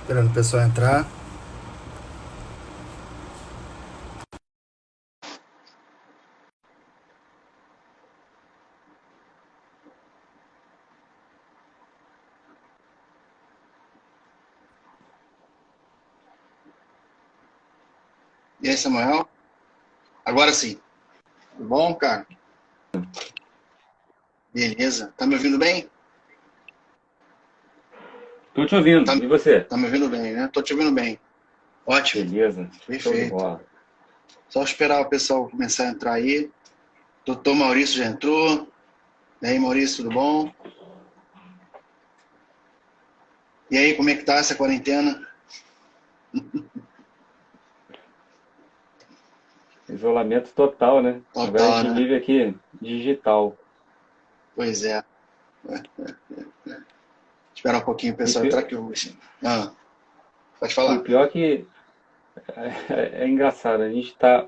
Esperando o pessoal entrar. E aí, Samuel? Agora sim. Tudo bom, cara? Beleza. Tá me ouvindo bem? Tô te ouvindo. Tá, E você? tá me ouvindo bem, né? Tô te ouvindo bem. Ótimo. Beleza. Show de Perfeito. bola. Só esperar o pessoal começar a entrar aí. Doutor Maurício já entrou. E aí, Maurício, tudo bom? E aí, como é que tá essa quarentena? Isolamento total, né? Agora a Total, gente né? vive aqui digital. Pois é. Esperar um pouquinho o E, pessoal entrar aqui. Ah, pode e o falar. pior que é engraçado. A gente está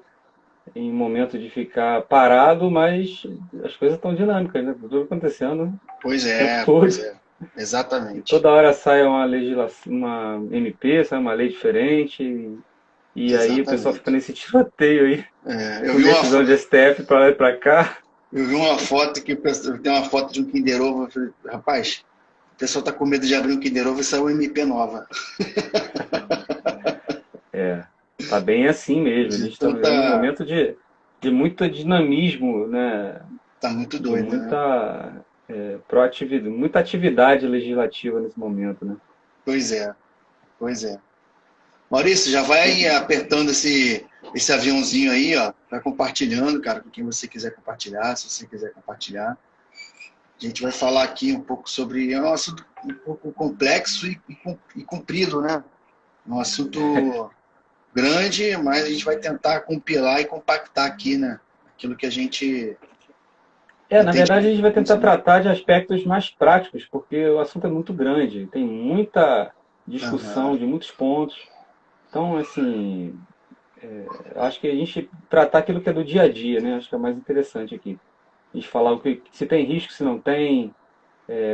em um momento de ficar parado, mas as coisas estão dinâmicas, né? Tudo acontecendo o Pois tempo é, pois todo. é. E Exatamente. toda hora sai uma legislação, uma MP, sai uma lei diferente. E aí o pessoal fica Exatamente. nesse tiroteio aí, É, eu com vi uma, decisão de STF para lá e para cá. eu vi uma foto que tem uma foto de um Kinder Ovo. Eu falei, rapaz, o pessoal tá com medo de abrir um Kinder Ovo e sair uma MP nova. É, tá bem assim mesmo. A De gente está vivendo um tanta. momento de muito dinamismo, né? Tá muito De doido, né? muita proatividade, muita atividade legislativa nesse momento, né? Pois é, pois é. Maurício, já vai apertando esse aviãozinho aí, ó. Vai compartilhando, cara, com quem você quiser compartilhar, se você quiser compartilhar. A gente vai falar aqui um pouco sobre. É um assunto um pouco complexo e comprido, né? Um assunto grande, mas a gente vai tentar compilar e compactar aqui, né? Aquilo que a gente Na entende verdade, a que gente vai tentar funciona. tratar de aspectos mais práticos, porque o assunto é muito grande, tem muita Aham. discussão de muitos pontos. Então, assim, acho que a gente tratar aquilo que é do dia a dia, né? Acho que é o mais interessante aqui. A gente falar o que, se tem risco, se não tem,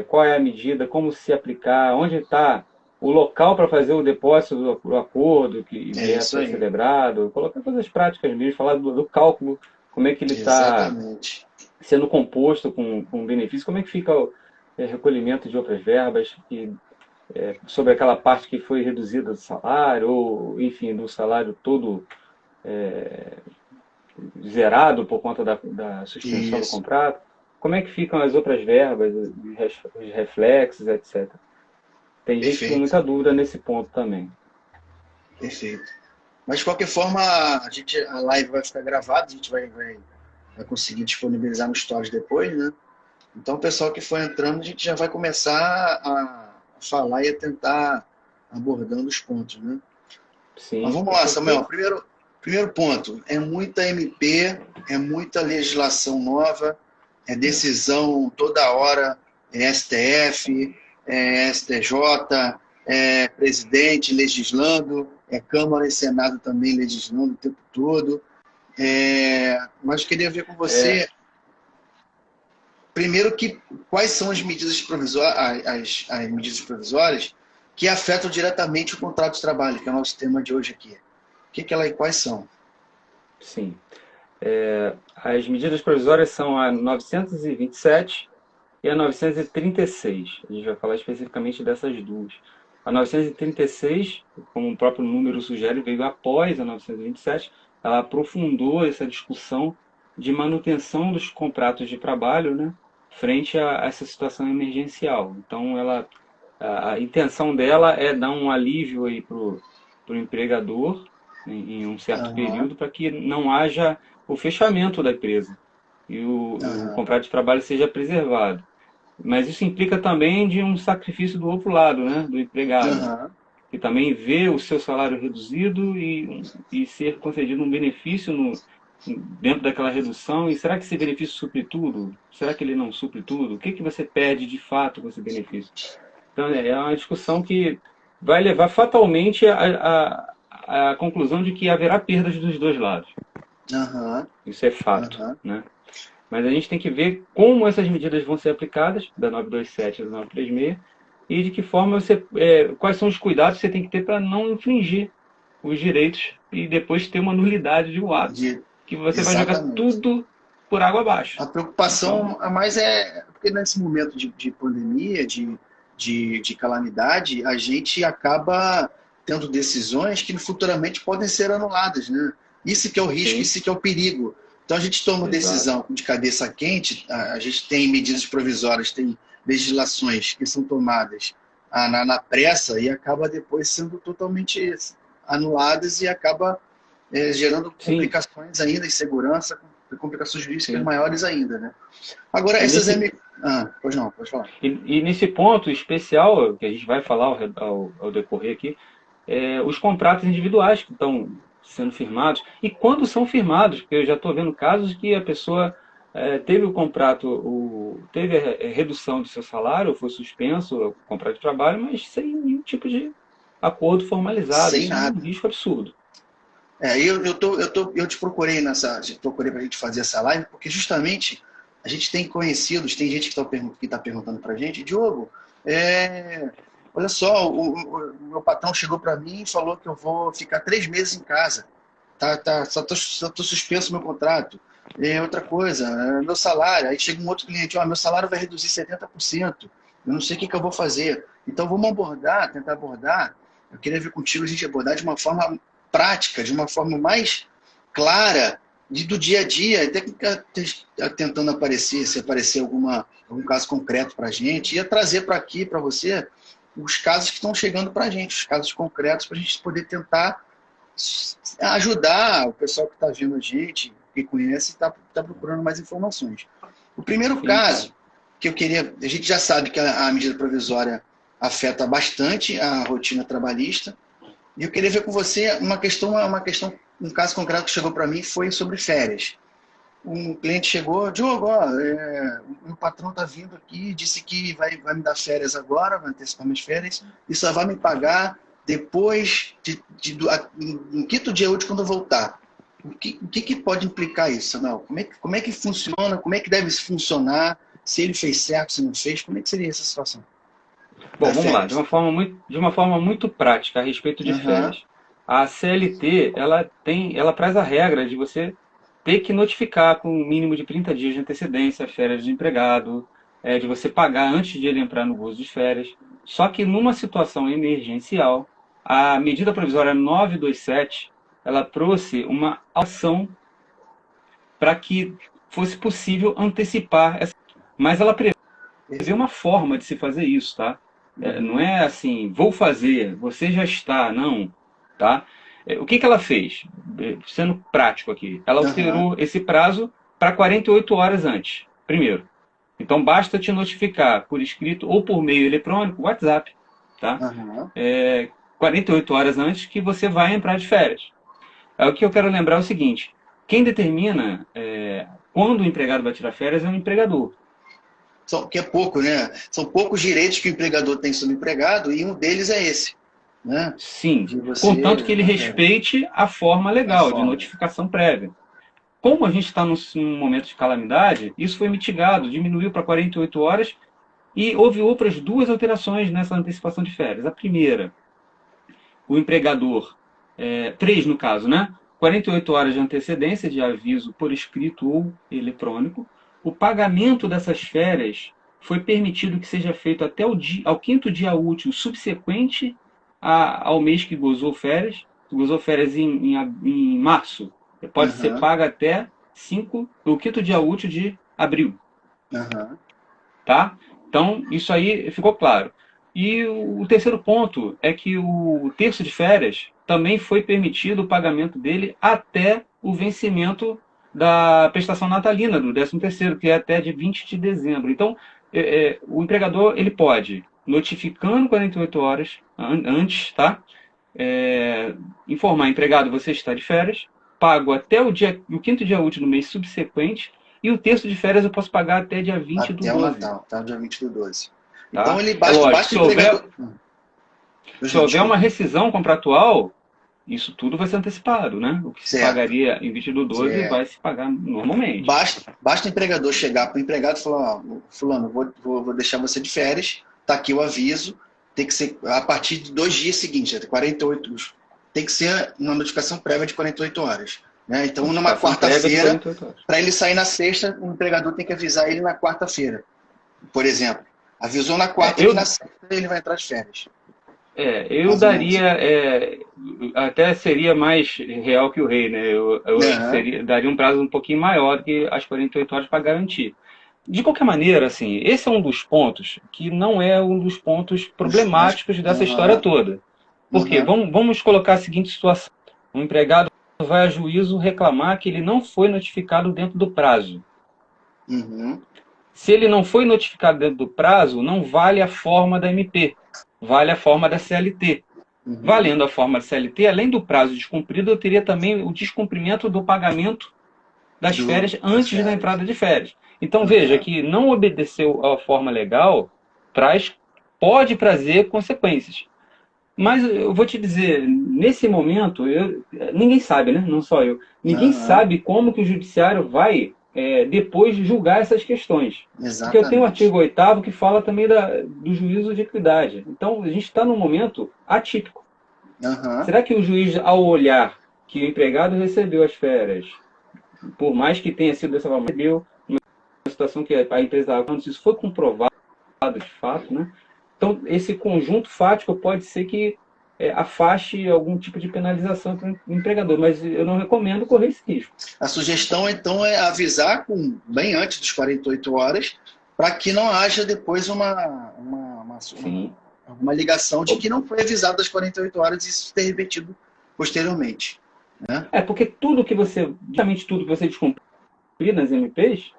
qual é a medida, como se aplicar, onde está o local para fazer o depósito do acordo que É vier a isso ser aí. celebrado, colocar coisas práticas mesmo, falar do cálculo, como é que ele está Exatamente. sendo composto com benefício, como é que fica o recolhimento de outras verbas, sobre aquela parte que foi reduzida do salário, ou enfim, do salário todo zerado por conta da suspensão do Isso. contrato, como é que ficam as outras verbas, os reflexos, etc. Tem gente que tem Perfeito. muita dúvida nesse ponto também. Perfeito. Mas de qualquer forma, a live vai ficar gravada, a gente vai conseguir disponibilizar no Stories depois, né? Então, o pessoal que for entrando, a gente já vai começar a falar e a tentar abordando os pontos, né? Mas Sim, vamos com lá, Samuel. certeza. Primeiro ponto, é muita MP, é muita legislação nova, é É. decisão toda hora, é STF, é STJ, é presidente legislando, é Câmara e Senado também legislando o tempo todo. Mas queria ver com É, você, primeiro, quais são as medidas provisórias, as medidas provisórias que afetam diretamente o contrato de trabalho, que é o nosso tema de hoje aqui. Quais são? sim. As medidas provisórias são a 927 e a 936. A gente vai falar especificamente dessas duas. A 936, como o próprio número sugere, veio após a 927. Ela aprofundou essa discussão de manutenção dos contratos de trabalho, né, frente a essa situação emergencial. Então, a intenção dela é dar um alívio aí para o empregador em um certo Aham, período para que não haja o fechamento da empresa e o aham, contrato de trabalho seja preservado. Mas isso implica também de um sacrifício do outro lado, né, do empregado, aham, que também vê o seu salário reduzido e ser concedido um benefício dentro daquela redução. E será que esse benefício supre tudo? Será que ele não supre tudo? O que, que você perde de fato com esse benefício? Então, é uma discussão que vai levar fatalmente à conclusão de que haverá perdas dos dois lados. aham, Isso é fato, aham. né? Mas a gente tem que ver como essas medidas vão ser aplicadas, da 927 e da 936, e de que forma você, quais são os cuidados que você tem que ter para não infringir os direitos e depois ter uma nulidade de um ato De, que você vai jogar exatamente. tudo por água abaixo. A preocupação Então, a mais é porque nesse momento de pandemia, de calamidade, a gente acaba tendo decisões que futuramente podem ser anuladas, né? Isso que é o risco, sim, isso que é o perigo. Então a gente toma exato. decisão de cabeça quente, a gente tem medidas provisórias, tem legislações que são tomadas na pressa e acaba depois sendo totalmente anuladas e acaba gerando Sim, complicações ainda, insegurança, complicações jurídicas sim. maiores ainda, né? Agora, E essas... nesse, pois não, pode falar. e nesse ponto especial, que a gente vai falar ao decorrer aqui, os contratos individuais que estão sendo firmados, e quando são firmados, porque eu já estou vendo casos que a pessoa teve o contrato, teve a redução do seu salário, foi suspenso o contrato de trabalho, mas sem nenhum tipo de acordo formalizado. Sem Isso é um nada. risco absurdo. Eu te procurei procurei para a gente fazer essa live, porque justamente a gente tem conhecidos, tem gente que tá perguntando para a gente, Diogo, olha só, o meu patrão chegou para mim e falou que eu vou ficar 3 meses em casa, só tô suspenso meu contrato. Outra coisa, meu salário, aí chega um outro cliente, meu salário vai reduzir 70%, eu não sei o que eu vou fazer. Então vamos tentar abordar, eu queria ver contigo a gente abordar de uma forma prática, de uma forma mais clara do dia a dia, até que está tentando aparecer, se aparecer algum caso concreto para a gente, ia trazer para aqui, para você, os casos que estão chegando para a gente, os casos concretos, para a gente poder tentar ajudar o pessoal que está vendo a gente, que conhece, está procurando mais informações. O primeiro Sim, claro. caso que eu queria, a gente já sabe que a medida provisória afeta bastante a rotina trabalhista, e eu queria ver com você um caso concreto que chegou para mim foi sobre férias. Um cliente chegou, Diogo, o patrão está vindo aqui, disse que vai me dar férias agora, vai antecipar minhas férias, e só vai me pagar depois no quinto dia útil quando eu voltar. O que pode implicar isso, Samuel? Como é que funciona? Como é que deve funcionar? Se ele fez certo, se não fez, como é que seria essa situação Bom, das vamos lá, férias? de uma forma muito prática a respeito de Aham, férias. A CLT, ela traz a regra de você ter que notificar com um mínimo de 30 dias de antecedência a férias do empregado, de você pagar antes de ele entrar no gozo de férias. Só que numa situação emergencial, a medida provisória 927, ela trouxe uma ação para que fosse possível antecipar essa. Mas ela prevê uma forma de se fazer isso, tá? Não uhum, é assim, vou fazer, você já está, não, tá? O que que ela fez? Sendo prático aqui, ela aham, alterou esse prazo para 48 horas antes, primeiro. Então basta te notificar por escrito ou por meio eletrônico, WhatsApp, tá? aham. 48 horas antes que você vai entrar de férias. O que eu quero lembrar é o seguinte: quem determina quando o empregado vai tirar férias é o empregador. Que é pouco, né? São poucos direitos que o empregador tem sobre o empregado e um deles é esse, né? Sim, De contanto você que ele respeite a forma a legal de forma. notificação prévia. Como a gente está num momento de calamidade, isso foi mitigado, diminuiu para 48 horas e houve outras duas alterações nessa antecipação de férias. A primeira, o empregador, três no caso, né? 48 horas de antecedência de aviso por escrito ou eletrônico. O pagamento dessas férias foi permitido que seja feito até ao quinto dia útil subsequente ao mês que gozou férias. Gozou férias em março. Pode ser Aham, paga até o quinto dia útil de abril, aham. tá? Então, isso aí ficou claro. E o terceiro ponto é que o terço de férias também foi permitido o pagamento dele até o vencimento da prestação natalina, do 13º, que é até de 20 de dezembro. Então, o empregador ele pode, notificando 48 horas antes, tá? Informar empregado, você está de férias, pago até o quinto dia útil do mês subsequente, e o terço de férias eu posso pagar até dia 20 do Até o 12, Natal, tá? Dia 20 do 12. Então tá? ele É lógico, basta o empregador. Pois se não, houver uma desculpa. rescisão contratual, isso tudo vai ser antecipado, né? O que se Certo. pagaria em 20 do 12 É, vai se pagar normalmente. basta o empregador chegar para o empregado e falar, ó, fulano, vou deixar você de férias, tá aqui o aviso, tem que ser a partir de 2 dias seguintes, 48, tem que ser uma notificação prévia de 48 horas. Né? Então, numa quarta-feira, para ele sair na sexta, o empregador tem que avisar ele na quarta-feira, por exemplo. Avisou na quarta que na sexta ele vai entrar de férias. Eu daria, até seria mais real que o rei, né? Eu daria um prazo um pouquinho maior do que as 48 horas para garantir. De qualquer maneira, assim, esse é um dos pontos que não é um dos pontos problemáticos dessa história toda. Por quê? Vamos colocar a seguinte situação. Um empregado vai a juízo reclamar que ele não foi notificado dentro do prazo. Se ele não foi notificado dentro do prazo, não vale a forma da MP, vale a forma da CLT. Valendo a forma da CLT, além do prazo descumprido, eu teria também o descumprimento do pagamento das férias antes da entrada de férias. Então veja que não obedeceu à forma legal pode trazer consequências. Mas eu vou te dizer, nesse momento, ninguém sabe, né? Não só eu. Ninguém sabe como que o judiciário vai depois julgar essas questões. Exatamente. Porque eu tenho o artigo 8º que fala também do juízo de equidade. Então, a gente está num momento atípico. Será que o juiz, ao olhar que o empregado recebeu as férias, por mais que tenha sido dessa forma, recebeu uma situação que a empresa estava falando, isso foi comprovado de fato, né? Então, esse conjunto fático pode ser que afaste algum tipo de penalização para o empregador, mas eu não recomendo correr esse risco. A sugestão, então, é avisar bem antes dos 48 horas, para que não haja depois uma ligação de que não foi avisado das 48 horas e isso ter repetido posteriormente. Né? Porque justamente tudo que você descumprir nas MPs,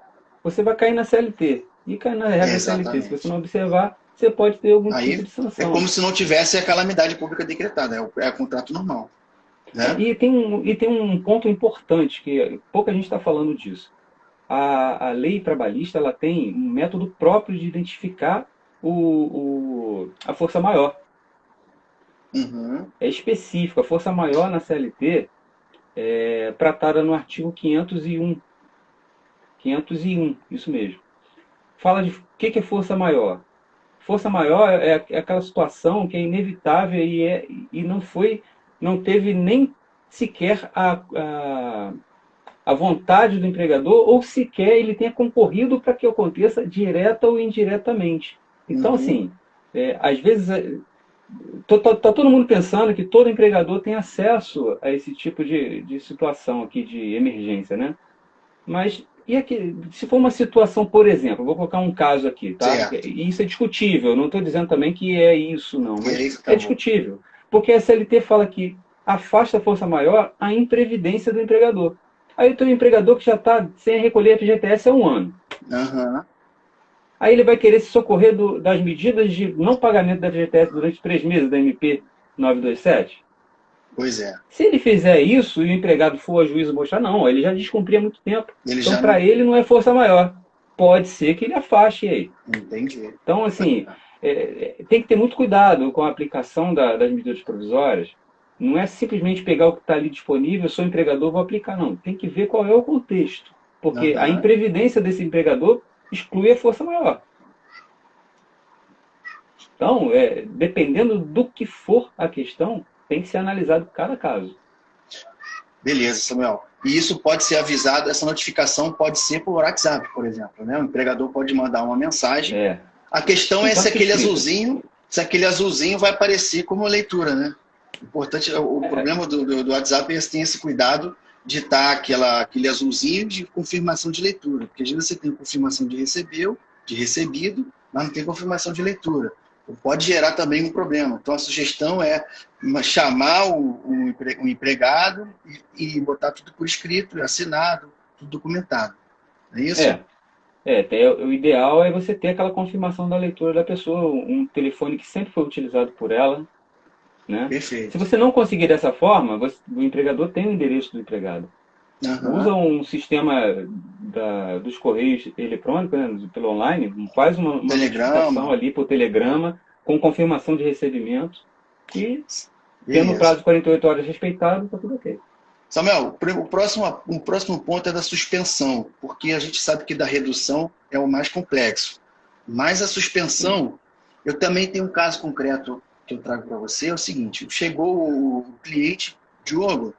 você vai cair na CLT. E cair na regra da CLT. Se você não observar, você pode ter algum tipo de sanção. É como se não tivesse a calamidade pública decretada, é contrato normal. Né? E tem um ponto importante, que pouca gente está falando disso. A lei trabalhista ela tem um método próprio de identificar a força maior. É específico. A força maior na CLT é tratada no artigo 501. 501, isso mesmo. Fala de o que é força maior. Força maior é aquela situação que é inevitável e não teve nem sequer a vontade do empregador ou sequer ele tenha concorrido para que aconteça direta ou indiretamente. Então, assim, às vezes tá todo mundo pensando que todo empregador tem acesso a esse tipo de situação aqui de emergência, né? Mas e aqui, se for uma situação, por exemplo, eu vou colocar um caso aqui, tá? E isso é discutível, não estou dizendo também que é isso, não, mas é discutível. Porque a CLT fala que afasta a força maior a imprevidência do empregador. Aí tem um empregador que já está sem recolher FGTS há 1 ano. Aí ele vai querer se socorrer das medidas de não pagamento da FGTS durante 3 meses da MP 927? Pois é. Se ele fizer isso e o empregado for a juízo mostrar, não, ele já descumpria há muito tempo. Então, para ele não é força maior. Pode ser que ele afaste aí. Entendi. Então, assim, tem que ter muito cuidado com a aplicação das medidas provisórias. Não é simplesmente pegar o que está ali disponível, eu sou empregador, vou aplicar. Não, tem que ver qual é o contexto. Porque a imprevidência desse empregador exclui a força maior. Então, dependendo do que for a questão, tem que ser analisado cada caso. Beleza, Samuel. E isso pode ser avisado, essa notificação pode ser por WhatsApp, por exemplo. Né? O empregador pode mandar uma mensagem. A questão é se aquele azulzinho vai aparecer como leitura, né? Importante, o problema do WhatsApp é que tem esse cuidado de estar aquele azulzinho de confirmação de leitura. Porque às vezes você tem confirmação de recebido, mas não tem confirmação de leitura. Pode gerar também um problema. Então, a sugestão é chamar o empregado e botar tudo por escrito, assinado, tudo documentado. É isso? O ideal é você ter aquela confirmação da leitura da pessoa, um telefone que sempre foi utilizado por ela. Né? Perfeito. Se você não conseguir dessa forma, o empregador tem o endereço do empregado. Usa um sistema dos correios eletrônicos, né, pelo online, faz uma notificação ali por telegrama, com confirmação de recebimento, e tendo o prazo de 48 horas respeitado, está tudo ok. Samuel, o próximo ponto é da suspensão, porque a gente sabe que da redução é o mais complexo. Mas a suspensão, Eu também tenho um caso concreto que eu trago para você, é o seguinte, chegou o cliente, Diogo,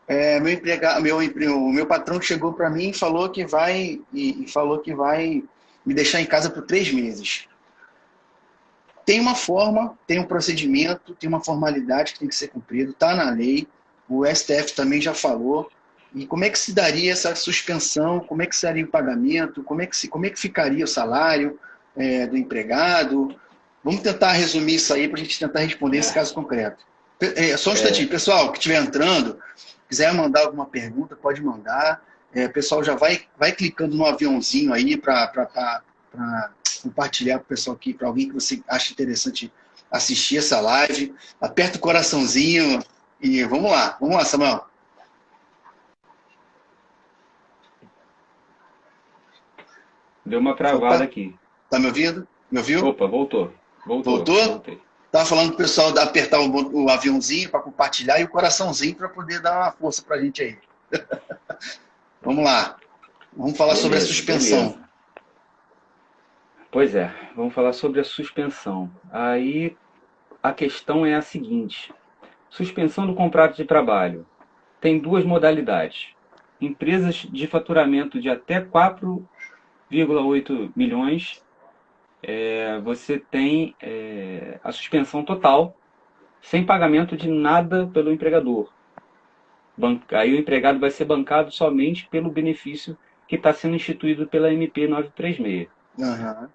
o meu patrão chegou para mim e falou que vai me deixar em casa por 3 meses. Tem uma forma, tem um procedimento, tem uma formalidade que tem que ser cumprido, está na lei, o STF também já falou. E como é que se daria essa suspensão? Como é que seria o pagamento? Como é que ficaria o salário do empregado? Vamos tentar resumir isso aí para a gente tentar responder esse caso concreto. Só um instantinho. Pessoal que estiver entrando, quiser mandar alguma pergunta, pode mandar. O pessoal já vai clicando no aviãozinho aí para compartilhar para o pessoal aqui, para alguém que você acha interessante assistir essa live. Aperta o coraçãozinho e vamos lá, Samuel. Deu uma travada aqui. Tá me ouvindo? Me ouviu? Opa, voltou. Voltou? Voltei. Tava falando pro pessoal apertar o aviãozinho para compartilhar e o coraçãozinho para poder dar uma força pra gente aí. Vamos lá. Vamos falar sobre a suspensão. Beleza. Pois é, vamos falar sobre a suspensão. Aí a questão é a seguinte: suspensão do contrato de trabalho tem duas modalidades. Empresas de faturamento de até 4,8 milhões, você tem a suspensão total, sem pagamento de nada pelo empregador. Aí o empregado vai ser bancado somente pelo benefício que está sendo instituído pela MP 936. Uhum.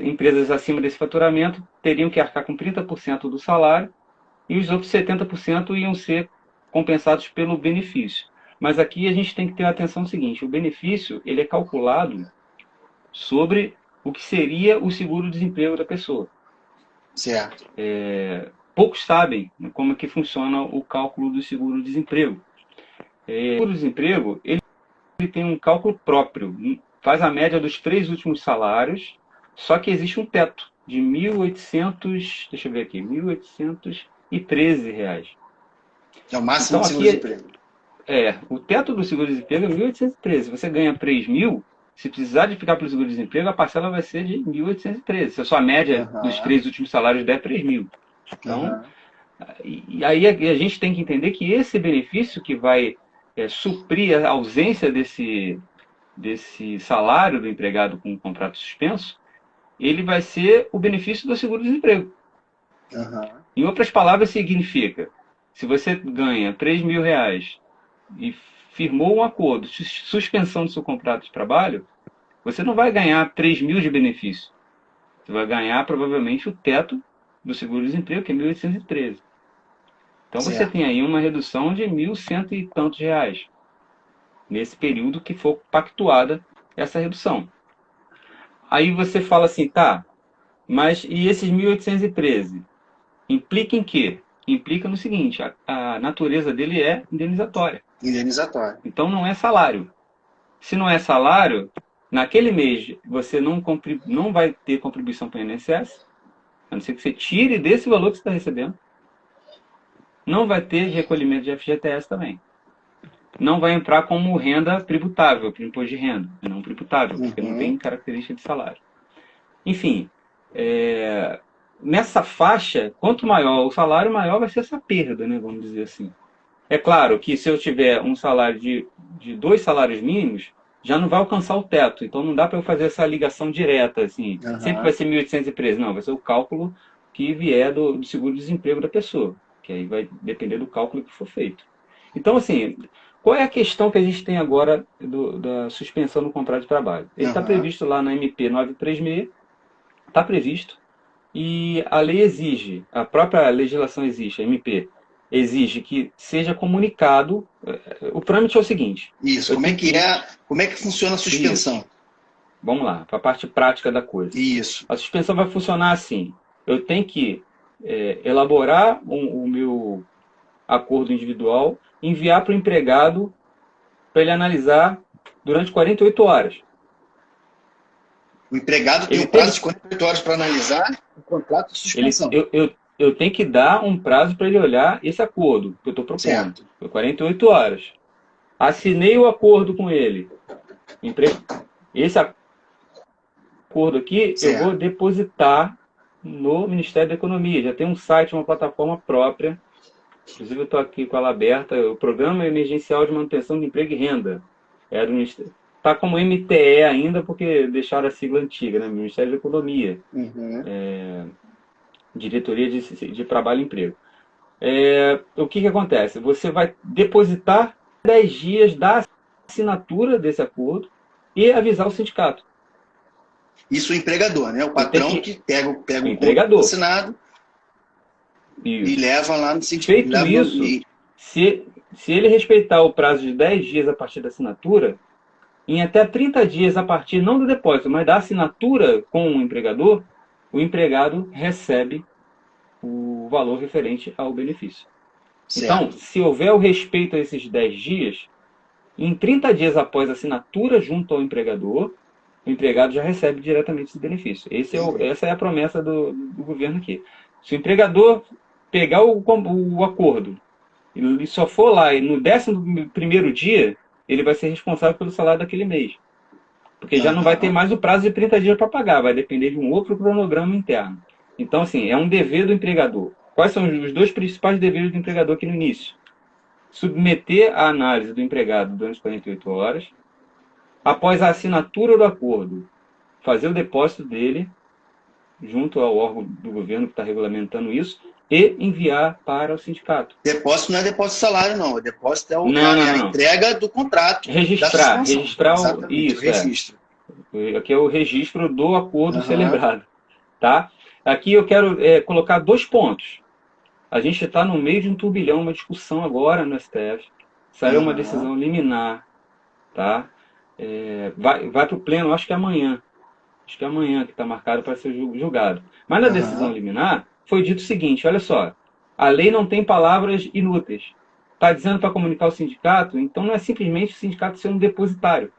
Empresas acima desse faturamento teriam que arcar com 30% do salário e os outros 70% iam ser compensados pelo benefício. Mas aqui a gente tem que ter atenção seguinte: o benefício ele é calculado sobre o que seria o seguro-desemprego da pessoa. Certo. Poucos sabem como é que funciona o cálculo do seguro-desemprego. O seguro-desemprego ele tem um cálculo próprio, faz a média dos 3 últimos salários, só que existe um teto de R$1.813. É o máximo do seguro-desemprego. O teto do seguro-desemprego é 1.813. Se você ganha 3.000, se precisar de ficar pelo seguro-desemprego, a parcela vai ser de 1.813. Se a sua média dos 3 últimos salários der 3.000. Então, e aí a gente tem que entender que esse benefício que vai suprir a ausência desse salário do empregado com o contrato suspenso, ele vai ser o benefício do seguro-desemprego. Em outras palavras, significa, se você ganha R$3.000 e firmou um acordo de suspensão do seu contrato de trabalho, você não vai ganhar 3.000 de benefício. Você vai ganhar, provavelmente, o teto do seguro-desemprego, que é 1.813. Então, você tem aí uma redução de 1.100 e tantos reais, nesse período que for pactuada essa redução. Aí você fala assim, tá, mas e esses 1.813? Implica em quê? Implica no seguinte: a natureza dele é indenizatória. Indenizatória. Então não é salário. Se não é salário, naquele mês você não vai ter contribuição para o INSS, a não ser que você tire desse valor que você está recebendo. Não vai ter recolhimento de FGTS também. Não vai entrar como renda tributável, para imposto de renda, não tributável, porque não tem característica de salário. Enfim, nessa faixa, quanto maior o salário, maior vai ser essa perda, né, vamos dizer assim. É claro que se eu tiver um salário de 2 salários mínimos, já não vai alcançar o teto. Então não dá para eu fazer essa ligação direta, assim. Sempre vai ser 1.813. Não, vai ser o cálculo que vier do seguro-desemprego da pessoa. Que aí vai depender do cálculo que for feito. Então, assim, qual é a questão que a gente tem agora da suspensão do contrato de trabalho? Ele está previsto lá na MP 936, está previsto, e a lei exige, a própria legislação exige, a MP, exige que seja comunicado. O trâmite é o seguinte. Isso, como é que funciona a suspensão? Isso. Vamos lá, para a parte prática da coisa. Isso. A suspensão vai funcionar assim: eu tenho que elaborar o meu acordo individual, enviar para o empregado para ele analisar durante 48 horas. O empregado tem um prazo de 48 horas para analisar o contrato de suspensão. Eu tenho que dar um prazo para ele olhar esse acordo que eu estou propondo. Certo. Foi 48 horas. Assinei o acordo com ele. Esse acordo aqui, certo, eu vou depositar no Ministério da Economia. Já tem um site, uma plataforma própria. Inclusive, eu estou aqui com ela aberta. O Programa Emergencial de Manutenção de Emprego e Renda. Está como MTE ainda, porque deixaram a sigla antiga, né? Ministério da Economia. Uhum. Diretoria de Trabalho e Emprego. O que acontece? Você vai depositar 10 dias da assinatura desse acordo e avisar o sindicato. Isso o empregador, né? O Você tem patrão que pega o empregador. assinado e Isso. leva lá no sindicato. Feito isso, se ele respeitar o prazo de 10 dias a partir da assinatura, em até 30 dias a partir não do depósito, mas da assinatura com o empregador, o empregado recebe o valor referente ao benefício. Certo. Então, se houver o respeito a esses 10 dias, em 30 dias após a assinatura junto ao empregador, o empregado já recebe diretamente esse benefício. Essa é a promessa do governo aqui. Se o empregador pegar o acordo e só for lá e no 11º dia, ele vai ser responsável pelo salário daquele mês. Porque já não vai ter mais o prazo de 30 dias para pagar, vai depender de um outro cronograma interno. Então, assim, é um dever do empregador. Quais são os 2 principais deveres do empregador aqui no início? Submeter a análise do empregado durante 48 horas. Após a assinatura do acordo, fazer o depósito dele junto ao órgão do governo que está regulamentando isso e enviar para o sindicato. Depósito não é depósito de salário, não. O depósito é a entrega do contrato. Registrar isso. Registro. Aqui é o registro do acordo celebrado. Tá? Aqui eu quero colocar 2 pontos. A gente está no meio de um turbilhão, uma discussão agora no STF. Saiu uma decisão liminar. Tá? Vai para o pleno, acho que é amanhã. Acho que é amanhã que está marcado para ser julgado. Mas na decisão liminar, foi dito o seguinte, olha só, a lei não tem palavras inúteis. Está dizendo para comunicar o sindicato, então não é simplesmente o sindicato ser um depositário.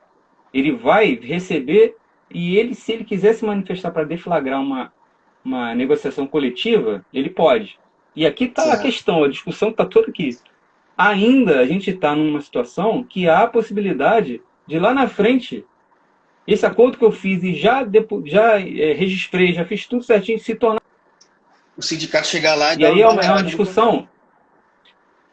Ele vai receber e ele, se ele quiser se manifestar para deflagrar uma negociação coletiva, ele pode. E aqui está a questão, a discussão está toda aqui. Ainda a gente está numa situação que há a possibilidade de lá na frente, esse acordo que eu fiz e já registrei, já fiz tudo certinho, se tornar... O sindicato chegar lá e aí é uma discussão...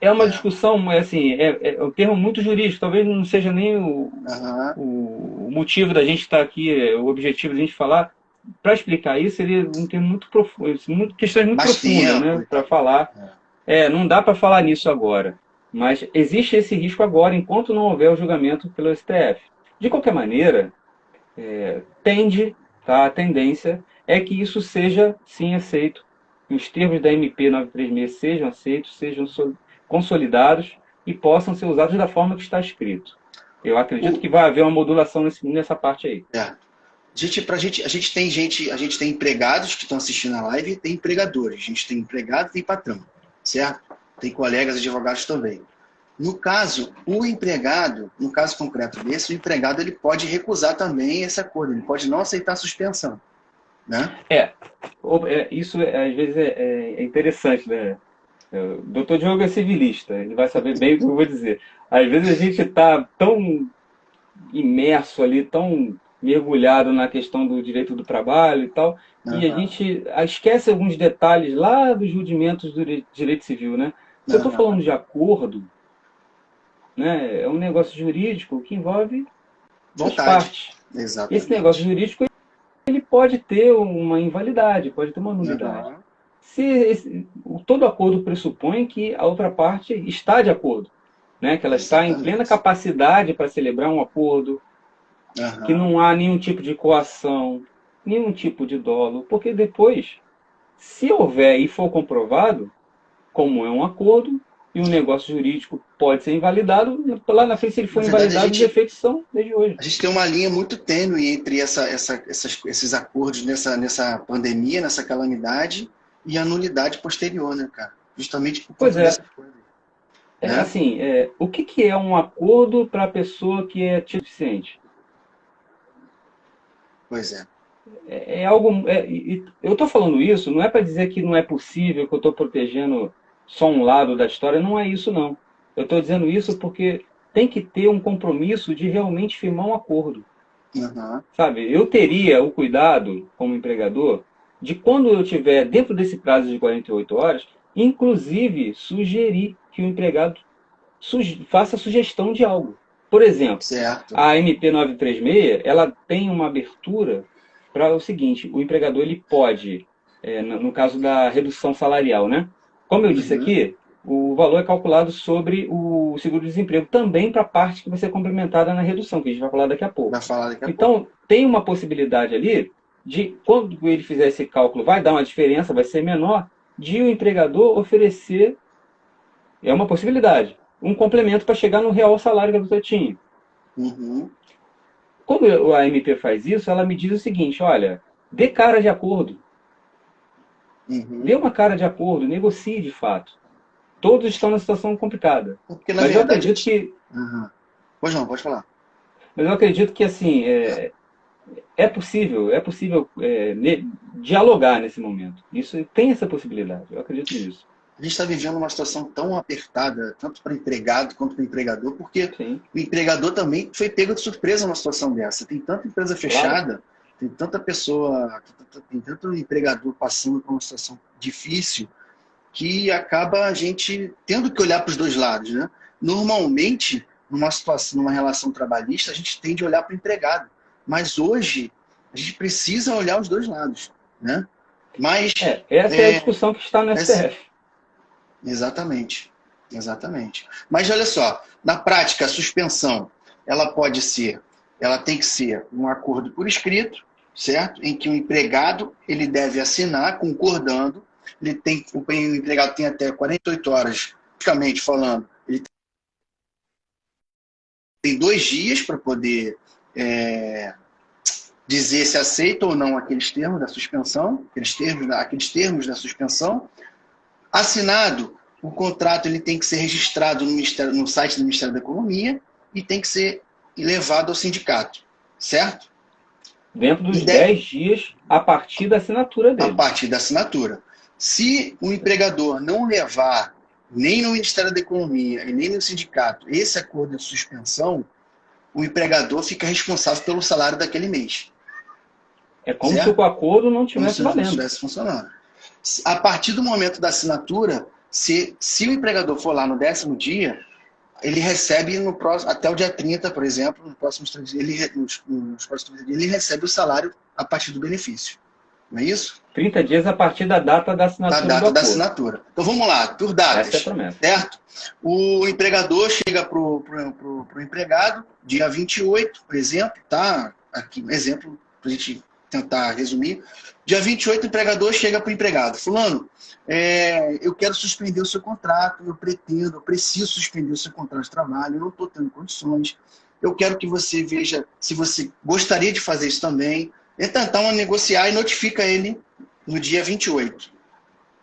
É uma discussão, assim, é um termo muito jurídico, talvez não seja nem o motivo da gente estar aqui, o objetivo da gente falar. Para explicar isso, seria um termo muito profundo, questões muito profundas, né, para falar. Não dá para falar nisso agora, mas existe esse risco agora, enquanto não houver o julgamento pelo STF. De qualquer maneira, a tendência é que isso seja, sim, aceito, que os termos da MP 936 sejam aceitos, sejam consolidados e possam ser usados da forma que está escrito. Eu acredito que vai haver uma modulação nessa parte aí. A gente tem empregados que estão assistindo a live e tem empregadores. A gente tem empregado e tem patrão, certo? Tem colegas advogados também. No caso, o empregado, no caso concreto desse, o empregado ele pode recusar também esse acordo, ele pode não aceitar a suspensão. Né? Isso às vezes é interessante, né? O doutor Diogo é civilista, ele vai saber bem o que eu vou dizer. Às vezes a gente está tão imerso ali, tão mergulhado na questão do direito do trabalho e tal, e a gente esquece alguns detalhes lá dos rudimentos do direito civil, né? Se eu estou falando de acordo, né, é um negócio jurídico que envolve duas partes. Exatamente. Esse negócio jurídico ele pode ter uma invalidade, pode ter uma nulidade. Todo acordo pressupõe que a outra parte está de acordo, né? Que ela está em plena capacidade para celebrar um acordo, que não há nenhum tipo de coação, nenhum tipo de dolo, porque depois, se houver e for comprovado, como é um acordo, e um negócio jurídico pode ser invalidado, lá na frente, se ele for invalidado, os efeitos são desde hoje. A gente tem uma linha muito tênue entre esses acordos nessa pandemia, nessa calamidade, e a nulidade posterior, né, cara? Justamente por conta dessa coisa. Assim, o que é um acordo para a pessoa que é deficiente? Pois é. É algo... eu estou falando isso, não é para dizer que não é possível, que eu estou protegendo só um lado da história, não é isso, não. Eu estou dizendo isso porque tem que ter um compromisso de realmente firmar um acordo. Sabe, eu teria o cuidado, como empregador, de quando eu tiver dentro desse prazo de 48 horas, inclusive sugerir que o empregado faça sugestão de algo. Por exemplo, Certo. a MP 936, ela tem uma abertura para o seguinte: o empregador ele pode, no caso da redução salarial, né? Como eu disse Uhum. aqui, o valor é calculado sobre o seguro-desemprego, também para a parte que vai ser complementada na redução, que a gente vai falar daqui a pouco. Vai falar daqui a pouco. Então, tem uma possibilidade ali de, quando ele fizer esse cálculo, vai dar uma diferença, vai ser menor, de o empregador oferecer, é uma possibilidade, um complemento para chegar no real salário que a pessoa tinha. Uhum. Quando a MP faz isso, ela me diz o seguinte: olha, dê cara de acordo, dê Uhum. uma cara de acordo, negocie de fato. Todos estão numa situação complicada. Porque, na Mas eu verdade, a acredito gente... que, Uhum. Pois não, pode falar. mas eu acredito que assim, é possível dialogar nesse momento. Isso tem essa possibilidade. Eu acredito nisso. A gente está vivendo uma situação tão apertada, tanto para empregado quanto para empregador, porque Sim, o empregador também foi pego de surpresa numa situação dessa. Tem tanta empresa claro. fechada, tem tanta pessoa, tem tanto empregador passando por uma situação difícil, que acaba a gente tendo que olhar para os dois lados, né? Normalmente, numa situação, numa relação trabalhista, a gente tende a olhar para o empregado, mas hoje a gente precisa olhar os dois lados, né? Mas Essa é a é, discussão que está no essa, STF. exatamente, exatamente. Mas olha só, na prática, a suspensão, ela pode ser, ela tem que ser um acordo por escrito, certo? Em que o empregado ele deve assinar concordando, o empregado tem até 48 horas, praticamente falando, ele tem 2 dias para poder dizer se aceita ou não aqueles termos da suspensão, aqueles termos da suspensão. Assinado, o contrato ele tem que ser registrado no site do Ministério da Economia e tem que ser levado ao sindicato, certo? Dentro E dos 10 dias a partir da assinatura a dele. partir da assinatura. Se o empregador não levar nem no Ministério da Economia e nem no sindicato esse acordo de suspensão, o empregador fica responsável pelo salário daquele mês, É como se certo? o acordo não Como estivesse se não valendo. estivesse funcionando. A partir do momento da assinatura, se o empregador for lá no 10º dia, ele recebe no próximo, até o dia 30, por exemplo, nos próximos 3 dias, nos próximos dias, ele recebe o salário a partir do benefício. Não é isso? 30 dias a partir da data da Da assinatura do data da acordo. assinatura. Então vamos lá, por Essa é a datas, promessa. certo? O empregador chega para o empregado, dia 28, por exemplo, tá? Aqui um exemplo para a gente tentar resumir. Dia 28, o empregador chega para o empregado. Fulano, eu quero suspender o seu contrato, eu preciso suspender o seu contrato de trabalho, eu não estou tendo condições. Eu quero que você veja se você gostaria de fazer isso também. E tentar negociar e notifica ele no dia 28,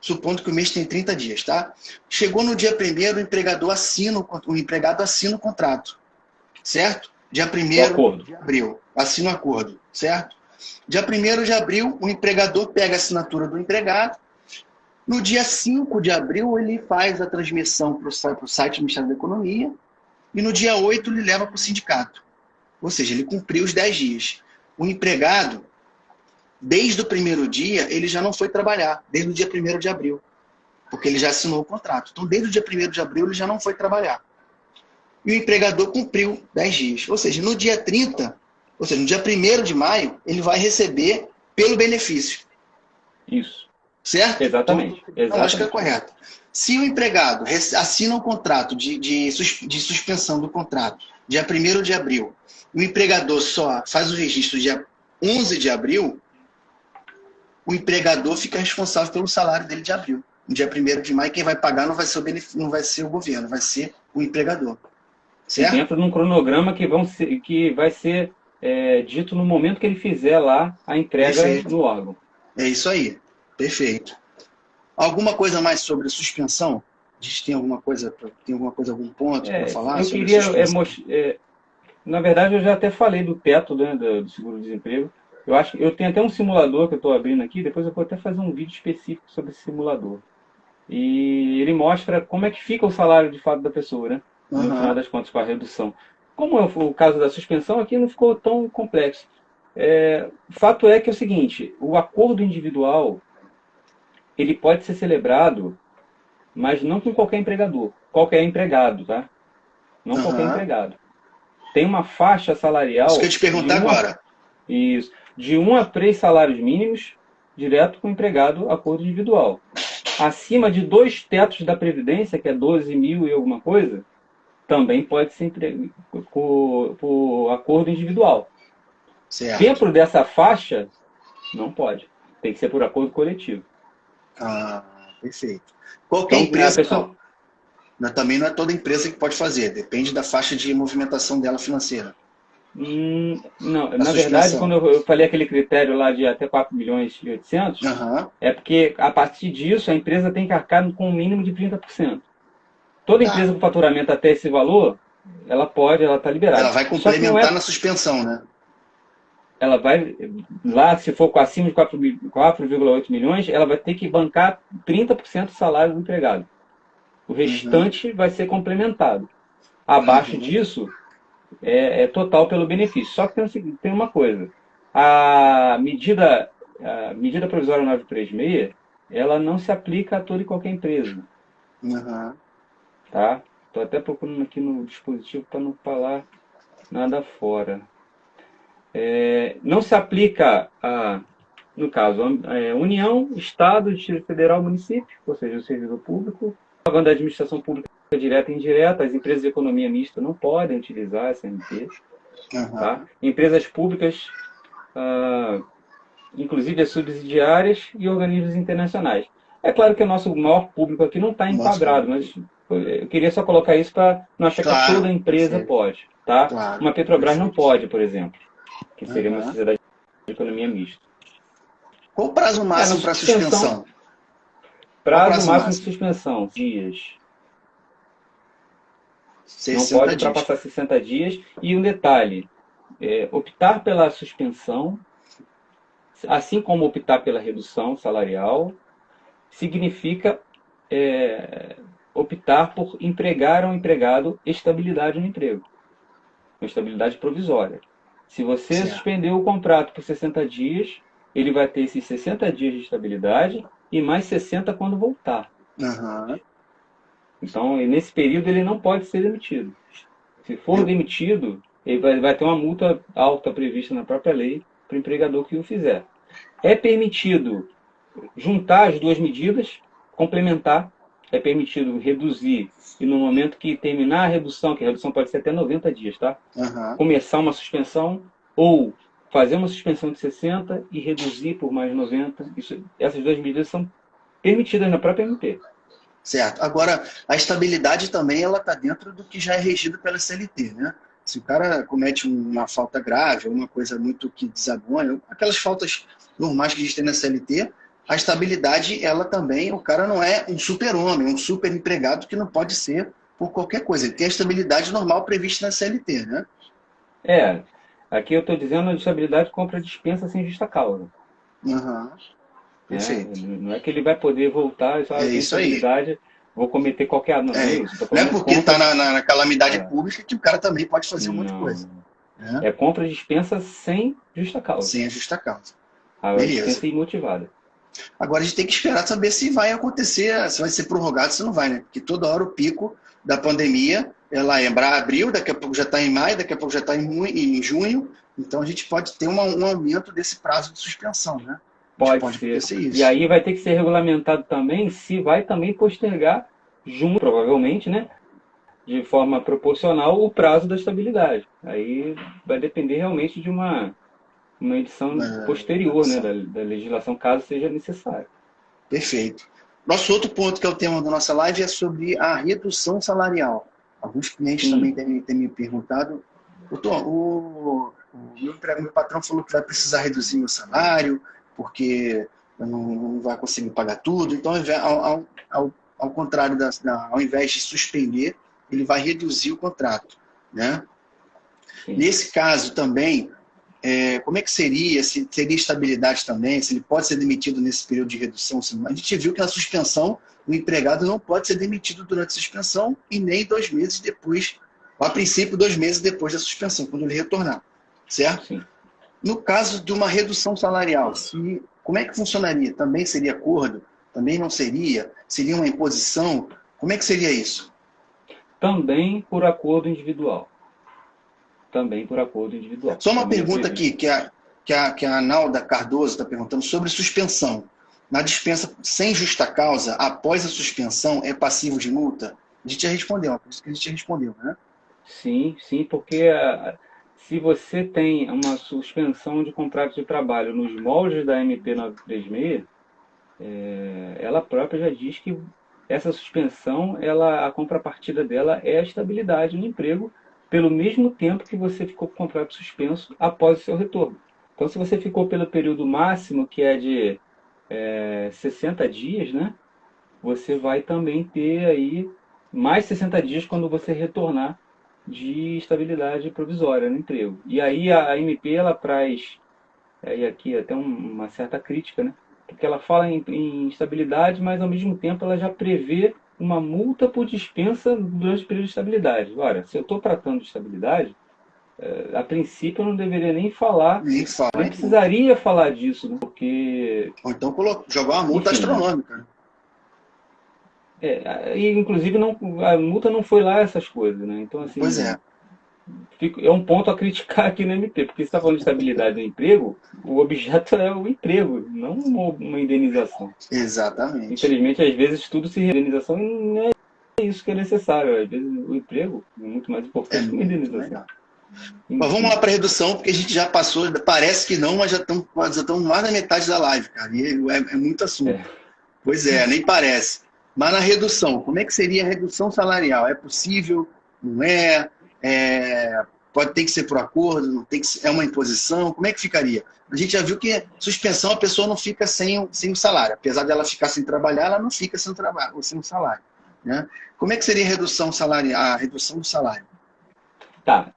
supondo que o mês tem 30 dias, tá? Chegou no dia 1º, o empregado assina o contrato, certo? Dia Do 1º acordo. de abril, assina o acordo, certo? Dia 1º de abril, o empregador pega a assinatura do empregado. No dia 5 de abril, ele faz a transmissão para o site do Ministério da Economia. E no dia 8, ele leva para o sindicato. Ou seja, ele cumpriu os 10 dias. O empregado, desde o primeiro dia, ele já não foi trabalhar, desde o dia 1º de abril, porque ele já assinou o contrato. Então, desde o dia 1º de abril, ele já não foi trabalhar. E o empregador cumpriu 10 dias. Ou seja, no dia 30, ou seja, no dia 1º de maio, ele vai receber pelo benefício. Isso. Certo? Exatamente. A lógica é Exatamente. correta. Se o empregado assina um contrato de suspensão do contrato, dia 1º de abril, o empregador só faz o registro dia 11 de abril, o empregador fica responsável pelo salário dele de abril. No dia 1º de maio, quem vai pagar não vai ser o governo, vai ser o empregador. E Certo? dentro de um cronograma que vai ser dito no momento que ele fizer lá a entrega Perfeito. no órgão. É isso aí. Perfeito. Alguma coisa mais sobre suspensão? A gente tem algum ponto para falar Eu sobre queria suspensão? na verdade, eu já até falei do teto, né, do seguro-desemprego. Eu tenho até um simulador que eu estou abrindo aqui, depois eu vou até fazer um vídeo específico sobre esse simulador. E ele mostra como é que fica o salário de fato da pessoa, né? No final Uhum. das contas, com a redução. Como é o caso da suspensão, aqui não ficou tão complexo. Fato é que é o seguinte, o acordo individual, ele pode ser celebrado, mas não com qualquer empregador, qualquer empregado, tá? Não qualquer Aham. empregado. Tem uma faixa Isso que eu salarial ia te perguntar agora. de 1 a 3 salários mínimos, direto com o empregado, acordo individual. Acima de 2 tetos da Previdência, que é 12 mil e alguma coisa, também pode ser por acordo individual. Certo. Dentro dessa faixa, não pode. Tem que ser por acordo coletivo. Ah, perfeito. Qualquer Então, a empresa, não. pessoa. Também não é toda empresa que pode fazer. Depende da faixa de movimentação dela financeira. Não, A na verdade, quando suspensão. eu falei aquele critério lá de até 4 milhões e 800, Aham. é porque a partir disso a empresa tem que arcar com um mínimo de 30%. Toda empresa Tá. com faturamento até esse valor, ela está Ela liberada. vai Só que não complementar é, na suspensão, né? ela vai, lá se for acima de 4,8 milhões, ela vai ter que bancar 30% do salário do empregado. O Uhum. restante vai ser complementado. Abaixo Uhum. disso, é total pelo benefício. Só que tem uma coisa. A medida, a medida provisória 936, ela não se aplica a toda e qualquer empresa. Uhum. Tá? Estou até procurando aqui no dispositivo para não falar nada fora. Não se aplica no caso, União, Estado, Distrito Federal, Município, ou seja, o servidor público, órgão da administração pública direta e indireta, as empresas de economia mista não podem utilizar essa MP, tá? Uhum. Empresas públicas, inclusive as subsidiárias e organismos internacionais. É claro que o nosso maior público aqui não está Nosso enquadrado, público. mas eu queria só colocar isso para não achar que toda Claro. empresa Perfeito. pode, tá? Claro. Uma Petrobras não Perfeito. pode, por exemplo, que seria uma Uhum. sociedade de economia mista. Qual o prazo Na máximo para suspensão, suspensão? Qual o prazo prazo máximo de máximo? suspensão, dias. Não 60 pode dias. ultrapassar 60 dias. E um detalhe, optar pela suspensão, assim como optar pela redução salarial, significa optar por empregar ao empregado estabilidade no emprego, uma estabilidade provisória. Se você Certo. suspendeu o contrato por 60 dias, ele vai ter esses 60 dias de estabilidade e mais 60 quando voltar. Uhum. Então, nesse período, ele não pode ser demitido. Se for Eu, demitido, ele vai ter uma multa alta prevista na própria lei para o empregador que o fizer. É permitido juntar as duas medidas, complementar, é permitido reduzir e no momento que terminar a redução, que a redução pode ser até 90 dias, tá? uhum. Começar uma suspensão ou fazer uma suspensão de 60 e reduzir por mais 90. Essas duas medidas são permitidas na própria MP. Certo. Agora, a estabilidade também ela está dentro do que já é regido pela CLT, né? Se o cara comete uma falta grave, uma coisa muito que desagona, aquelas faltas normais que a gente tem na CLT, a estabilidade, ela também, o cara não é um super-homem, um super empregado que não pode ser por qualquer coisa. Ele tem a estabilidade normal prevista na CLT, né? É, aqui eu estou dizendo a estabilidade compra dispensa sem justa causa. Uhum. Né? Perfeito. Não é que ele vai poder voltar e falar, É eu tenho isso aí. estabilidade, vou cometer qualquer. Não, não é É, isso. Estou não é falando porque está compra. na calamidade É, pública que o cara também pode fazer um monte de coisa. não. Né? É compra dispensa sem justa causa. Sem a justa causa. A Beleza. dispensa é imotivada. Agora a gente tem que esperar saber se vai acontecer, se vai ser prorrogado, se não vai, né? Porque toda hora o pico da pandemia, ela é abril, daqui a pouco já está em maio, daqui a pouco já está em junho, então a gente pode ter um aumento desse prazo de suspensão, né? A gente Pode pode ser. acontecer E isso. aí vai ter que ser regulamentado também se vai também postergar, junto, provavelmente, né? De forma proporcional, o prazo da estabilidade. Aí vai depender realmente de uma edição posterior, né, da legislação, caso seja necessário. Perfeito. Nosso outro ponto, que é o tema da nossa live, é sobre a redução salarial. Alguns clientes também Sim, têm me perguntado, doutor, meu patrão falou que vai precisar reduzir meu salário, porque eu não vai conseguir pagar tudo. Então, ao contrário, ao invés de suspender, ele vai reduzir o contrato. Né? sim. Nesse caso também, como é que seria? Se teria estabilidade também? Se ele pode ser demitido nesse período de redução? A gente viu que na suspensão, o empregado não pode ser demitido durante a suspensão e nem 2 meses depois, a princípio 2 meses depois da suspensão, quando ele retornar, certo? Sim. No caso de uma redução salarial, como é que funcionaria? Também seria acordo? Também não seria? Seria uma imposição? Como é que seria isso? Também por acordo individual. Também por acordo individual. Só uma Também é pergunta previsto. aqui, que a Analda Cardoso está perguntando sobre suspensão. Na dispensa sem justa causa, após a suspensão, é passivo de multa? A gente já respondeu, por isso que a gente respondeu, né? Sim, sim, porque se você tem uma suspensão de contrato de trabalho nos moldes da MP 936, ela própria já diz que essa suspensão, a contrapartida dela é a estabilidade no emprego, pelo mesmo tempo que você ficou com o contrato suspenso após o seu retorno. Então, se você ficou pelo período máximo, que é de 60 dias, né? Você vai também ter aí mais 60 dias quando você retornar de estabilidade provisória no emprego. E aí a MP ela traz, e aqui até uma certa crítica, né? Porque ela fala em estabilidade, mas ao mesmo tempo ela já prevê uma multa por dispensa durante o período de estabilidade. Ora, se eu estou tratando de estabilidade, a princípio eu não deveria nem falar, Nem nem fala em multa. precisaria falar disso, né? Porque, Ou então jogar uma multa enfim, astronômica. e inclusive não, a multa não foi lá essas coisas, né? Então, Pois assim, é, é um ponto a criticar aqui no MP, porque se está falando de estabilidade do emprego, o objeto é o emprego, não uma indenização. exatamente. Infelizmente, às vezes tudo se indenização e não é isso que é necessário. Às vezes o emprego é muito mais É importante que uma muito indenização. melhor. Mas vamos lá Enfim, para a redução, porque a gente já passou, parece que não, mas já estamos mais da metade da live, cara. E é muito assunto. é, Pois é, nem parece. Mas na redução, como é que seria a redução salarial? É possível? Não é? Pode ter que ser por acordo? Não tem que ser, é uma imposição? Como é que ficaria? A gente já viu que suspensão a pessoa não fica sem o salário. Apesar dela ficar sem trabalhar, ela não fica sem o trabalho, ou sem o salário. Né? Como é que seria a redução salarial? A redução do salário? tá.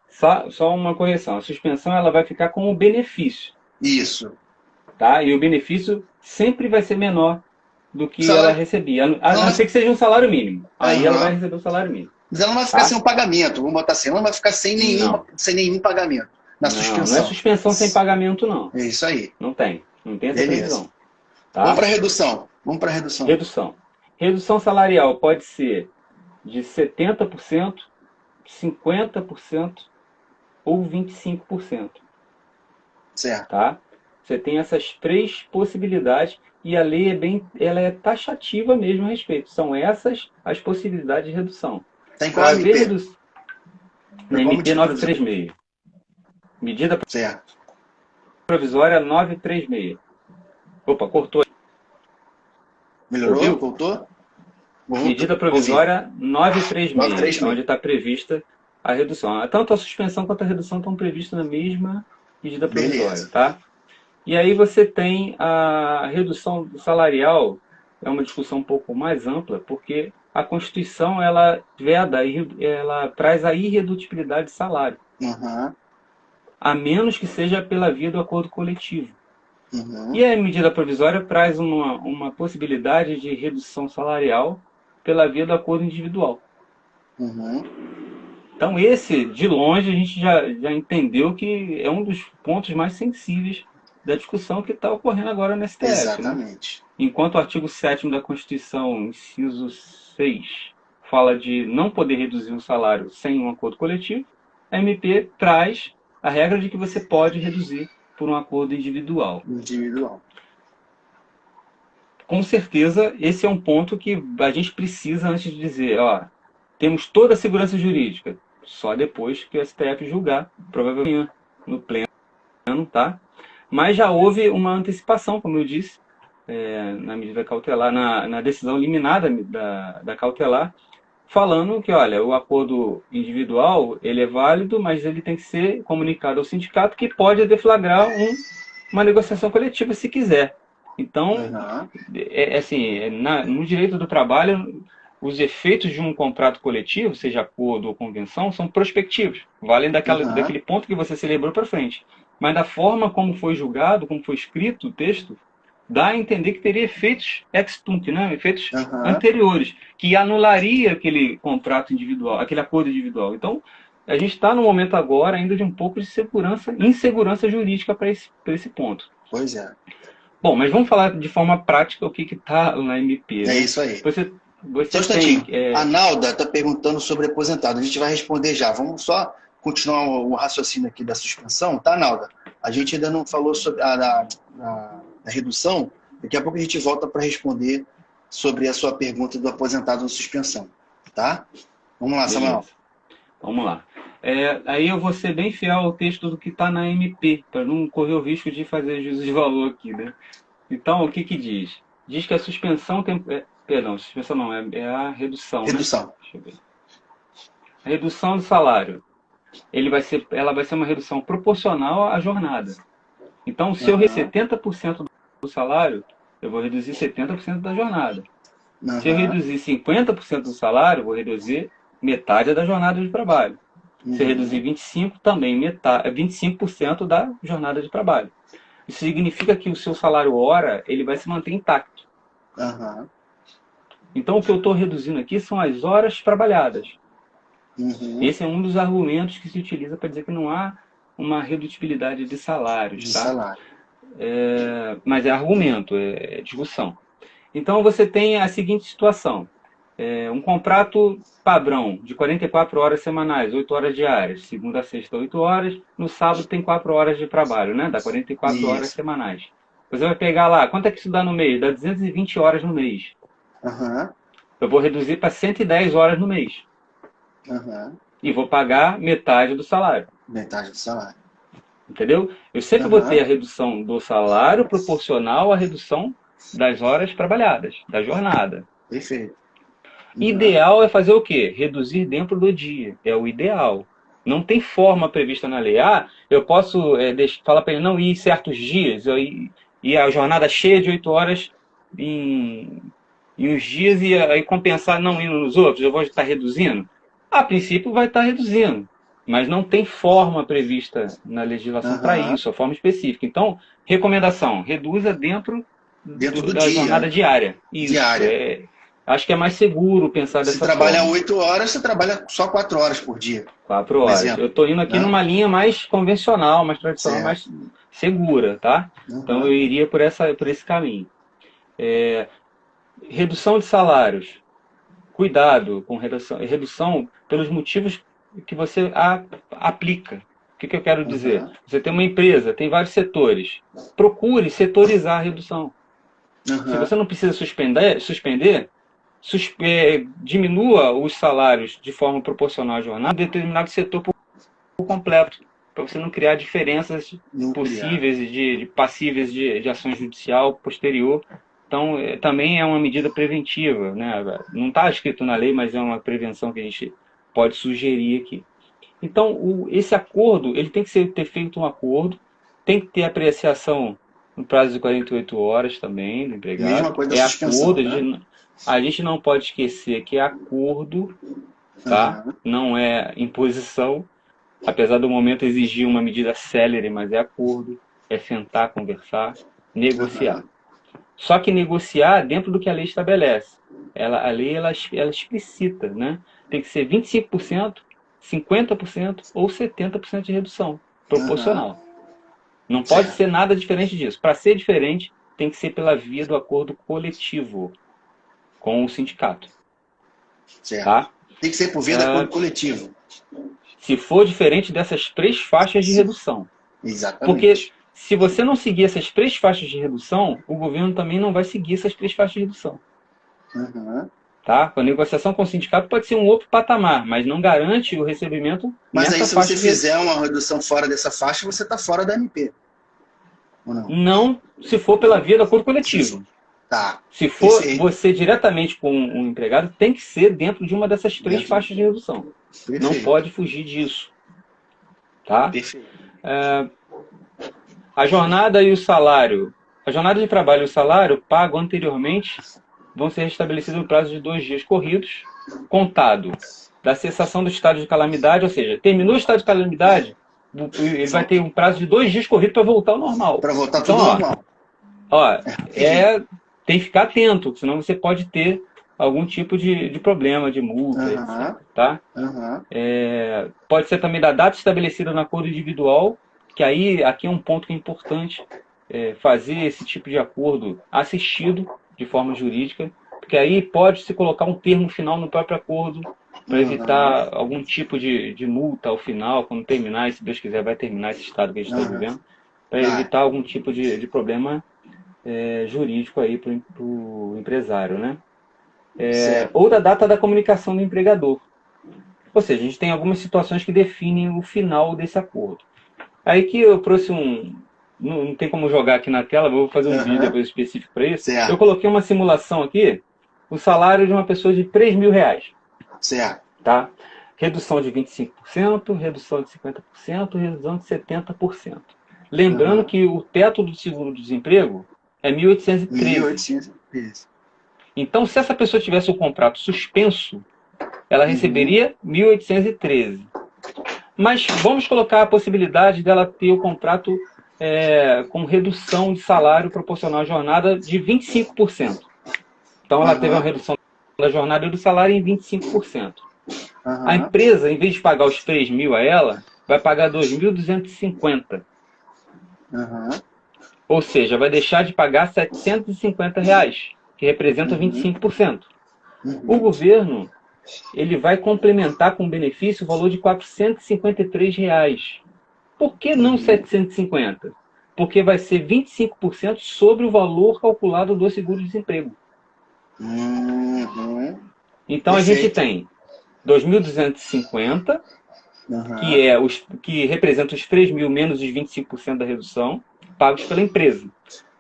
Só uma correção. A suspensão ela vai ficar como benefício, Isso. tá? E o benefício sempre vai ser menor do O que ela salário. recebia, a Não, não ser que seja um salário mínimo. Aí ela vai aham. receber o salário mínimo, Mas ela não vai ficar sem tá? um pagamento, vamos botar assim, ela não vai ficar Não, sem nenhum pagamento na não é suspensão. suspensão sem pagamento, não. É isso aí. Não tem essa Beleza. previsão, Vamos tá? para a redução. Vamos para a redução. Redução. Redução salarial pode ser de 70%, 50% ou 25%, Certo. tá? Você tem essas três possibilidades e a lei ela é taxativa mesmo a respeito. São essas as possibilidades de redução. Está em qual Para haver MP? redução Para na qual MP medida provisória? 936, medida Certo. provisória 936. Opa, cortou. Melhorou? Ouviu? Voltou? Medida Ouvi. provisória 936, 936. onde está prevista a redução. Tanto a suspensão quanto a redução estão previstas na mesma medida provisória, Beleza. tá? E aí você tem a redução salarial, é uma discussão um pouco mais ampla, porque a Constituição ela veda, ela traz a irredutibilidade de salário, Uhum. a menos que seja pela via do acordo coletivo. Uhum. E a medida provisória traz uma possibilidade de redução salarial pela via do acordo individual. Uhum. Então, esse, de longe, a gente já entendeu que é um dos pontos mais sensíveis da discussão que está ocorrendo agora no STF, né? Exatamente. Enquanto o artigo 7º da Constituição, inciso 6, fala de não poder reduzir o salário sem um acordo coletivo, a MP traz a regra de que você pode reduzir por um acordo individual. Individual. Com certeza, esse é um ponto que a gente precisa antes de dizer, ó, temos toda a segurança jurídica, só depois que o STF julgar, provavelmente no pleno, tá? Mas já houve uma antecipação, como eu disse, na medida cautelar, na decisão liminar da cautelar, falando que, olha, o acordo individual ele é válido, mas ele tem que ser comunicado ao sindicato que pode deflagrar uma negociação coletiva se quiser. Então, Uhum. assim, no direito do trabalho, os efeitos de um contrato coletivo, seja acordo ou convenção, são prospectivos, valem Uhum. daquele ponto que você celebrou para frente. Mas da forma como foi julgado, como foi escrito o texto, dá a entender que teria efeitos ex tunc, né? Efeitos Uhum. anteriores, que anularia aquele contrato individual, aquele acordo individual. Então, a gente está no momento agora ainda de um pouco de insegurança jurídica para esse ponto. Pois é. Bom, mas vamos falar de forma prática o que está na MP, É né? isso aí. Você Só um instantinho. A Nalda está perguntando sobre aposentado. A gente vai responder já. Vamos só continuar o raciocínio aqui da suspensão, tá, Nalda? A gente ainda não falou sobre a redução. Daqui a pouco a gente volta para responder sobre a sua pergunta do aposentado na suspensão. Tá? Vamos lá, Samuel. Beleza. Vamos lá. Aí eu vou ser bem fiel ao texto do que está na MP, para não correr o risco de fazer juízo de valor aqui, né? Então, o que diz? Diz que a suspensão perdão, suspensão não, é a redução. Redução. Né? Deixa eu ver. A redução do salário. Ela vai ser uma redução proporcional à jornada. Então, se eu receber 70% do salário, eu vou reduzir 70% da jornada. Se eu reduzir 50% do salário, eu vou reduzir metade da jornada de trabalho. Se eu reduzir 25%, também 25% da jornada de trabalho. Isso significa que o seu salário hora, ele vai se manter intacto. Então, o que eu estou reduzindo aqui são as horas trabalhadas. Esse é um dos argumentos que se utiliza para dizer que não há uma redutibilidade de salários. Tá? Mas é argumento, é discussão. Então, você tem a seguinte situação. Um contrato padrão de 44 horas semanais, 8 horas diárias, segunda a sexta, 8 horas, no sábado tem 4 horas de trabalho, né? Dá 44 horas semanais. Você vai pegar lá, quanto é que isso dá no mês? Dá 220 horas no mês. Eu vou reduzir para 110 horas no mês. E vou pagar metade do salário. Metade do salário. Entendeu? Eu sempre vou ter a redução do salário proporcional à redução das horas trabalhadas, da jornada. Perfeito. Ideal é fazer o quê? Reduzir dentro do dia. É o ideal. Não tem forma prevista na lei. Eu posso falar para ele não ir certos dias, e a jornada cheia de 8 horas em uns dias e aí compensar não indo nos outros. Eu vou estar reduzindo? A princípio vai estar reduzindo. Mas não tem forma prevista na legislação para isso, a forma específica. Então, recomendação, reduza dentro da dia, jornada diária. Isso, acho que é mais seguro pensar dessa forma. Se trabalha 8 horas, você trabalha só 4 horas por dia. 4 horas. Eu estou indo aqui numa linha mais convencional, mais tradicional, mais segura, tá? Então eu iria por esse caminho. Redução de salários. Cuidado com redução pelos motivos que você aplica. O que eu quero dizer? Você tem uma empresa, tem vários setores. Procure setorizar a redução. Se você não precisa suspender, diminua os salários de forma proporcional à jornada em determinado setor por completo, para você não criar diferenças possíveis de passíveis de ação judicial posterior. Então, também é uma medida preventiva, né? Não está escrito na lei, mas é uma prevenção que a gente pode sugerir aqui. Então, esse acordo, ele tem que ter feito um acordo, tem que ter apreciação no prazo de 48 horas também do empregado. Mesma coisa da suspensão, acordo, né? A gente não pode esquecer que é acordo, tá? Não é imposição, apesar do momento exigir uma medida célere, mas é acordo, é sentar, conversar, negociar. Só que negociar dentro do que a lei estabelece. A lei ela explicita, né? Tem que ser 25%, 50% ou 70% de redução, proporcional. Não pode ser nada diferente disso. Para ser diferente, tem que ser pela via do acordo coletivo com o sindicato. Tá? Tem que ser por via do acordo coletivo. Se for diferente dessas 3 faixas de redução. Exatamente. Porque se você não seguir essas 3 faixas de redução, o governo também não vai seguir essas 3 faixas de redução. Tá? A negociação com o sindicato pode ser um outro patamar, mas não garante o recebimento. Mas aí, se você fizer uma redução fora dessa faixa, você está fora da MP. Ou não? Não, se for pela via do acordo coletivo. Tá. Se for você diretamente com um empregado, tem que ser dentro de uma dessas 3 faixas de redução. Perfeito. Não pode fugir disso. Tá? Perfeito. A jornada e o salário. A jornada de trabalho e o salário pago anteriormente vão ser restabelecidos no prazo de 2 dias corridos, contado da cessação do estado de calamidade, ou seja, terminou o estado de calamidade, ele vai ter um prazo de 2 dias corridos para voltar ao normal. Para voltar tudo normal. Tem que ficar atento, senão você pode ter algum tipo de problema, de multa, etc. Tá? Uhum. Pode ser também da data estabelecida no acordo individual, que aí aqui é um ponto que é importante, fazer esse tipo de acordo assistido de forma jurídica, porque aí pode se colocar um termo final no próprio acordo para evitar algum tipo de multa ao final, quando terminar, e se Deus quiser vai terminar esse estado que a gente está vivendo, para evitar algum tipo de problema jurídico aí para o empresário, né? Ou da data da comunicação do empregador. Ou seja, a gente tem algumas situações que definem o final desse acordo. Aí que eu trouxe não tem como jogar aqui na tela, vou fazer um vídeo depois específico para isso. Certo. Eu coloquei uma simulação aqui, o salário de uma pessoa de R$3.000. Certo. Tá? Redução de 25%, redução de 50%, redução de 70%. Lembrando que o teto do seguro-desemprego é 1.813. 1.813. Então, se essa pessoa tivesse o contrato suspenso, ela receberia 1.813. Mas vamos colocar a possibilidade dela ter o contrato com redução de salário proporcional à jornada de 25%. Então, ela teve uma redução da jornada e do salário em 25%. A empresa, em vez de pagar os 3.000 a ela, vai pagar 2.250. Ou seja, vai deixar de pagar R$750, que representa 25%. O governo, ele vai complementar com benefício o valor de R$453. Por que não 750? Porque vai ser 25% sobre o valor calculado do seguro-desemprego. Então a gente tem 2.250, que representa os 3.000 menos os 25% da redução, pagos pela empresa.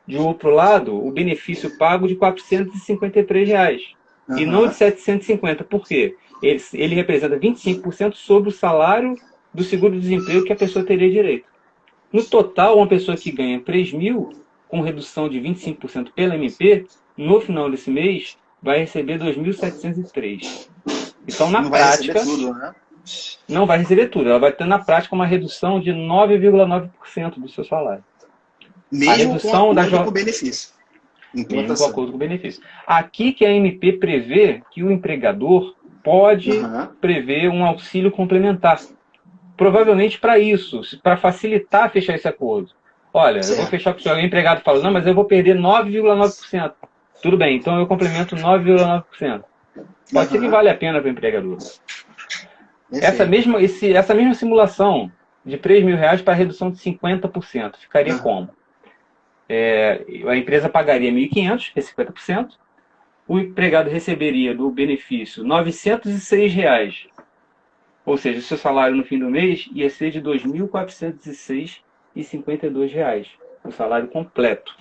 De outro lado, o benefício pago de R$453. E não de 750. Por quê? Ele representa 25% sobre o salário do seguro-desemprego que a pessoa teria direito. No total, uma pessoa que ganha 3.000, com redução de 25% pela MP, no final desse mês, vai receber 2.703. Então, na prática, não vai receber tudo. Ela vai ter, na prática, uma redução de 9,9% do seu salário. Mesmo com acordo com o benefício. Mesmo com acordo com o benefício. Aqui que a MP prevê que o empregador pode prever um auxílio complementar. Provavelmente para isso, para facilitar fechar esse acordo. Olha, eu vou fechar com o senhor. O empregado fala, não, mas eu vou perder 9,9%. Tudo bem, então eu complemento 9,9%. Pode ser que vale a pena para o empregador. Essa mesma simulação de R$3.000 para redução de 50%, ficaria como? A empresa pagaria 1.500, que é 50%. O empregado receberia do benefício R$906. Ou seja, o seu salário no fim do mês ia ser de R$2.406,52. O salário completo,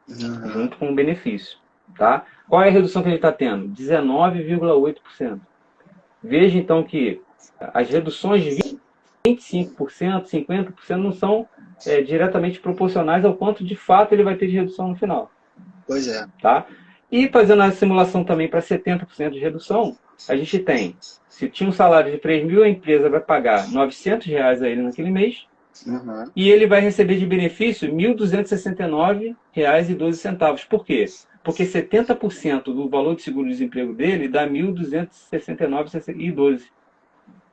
junto com o benefício. Tá? Qual é a redução que ele está tendo? 19,8%. Veja então que as reduções de 25%, 50% não são diretamente proporcionais ao quanto de fato ele vai ter de redução no final. Pois é. Tá? E fazendo a simulação também para 70% de redução, a gente tem, se tinha um salário de 3.000, a empresa vai pagar R$900 a ele naquele mês, e ele vai receber de benefício R$1.269,12. Por quê? Porque 70% do valor de seguro-desemprego dele dá R$1.269,12.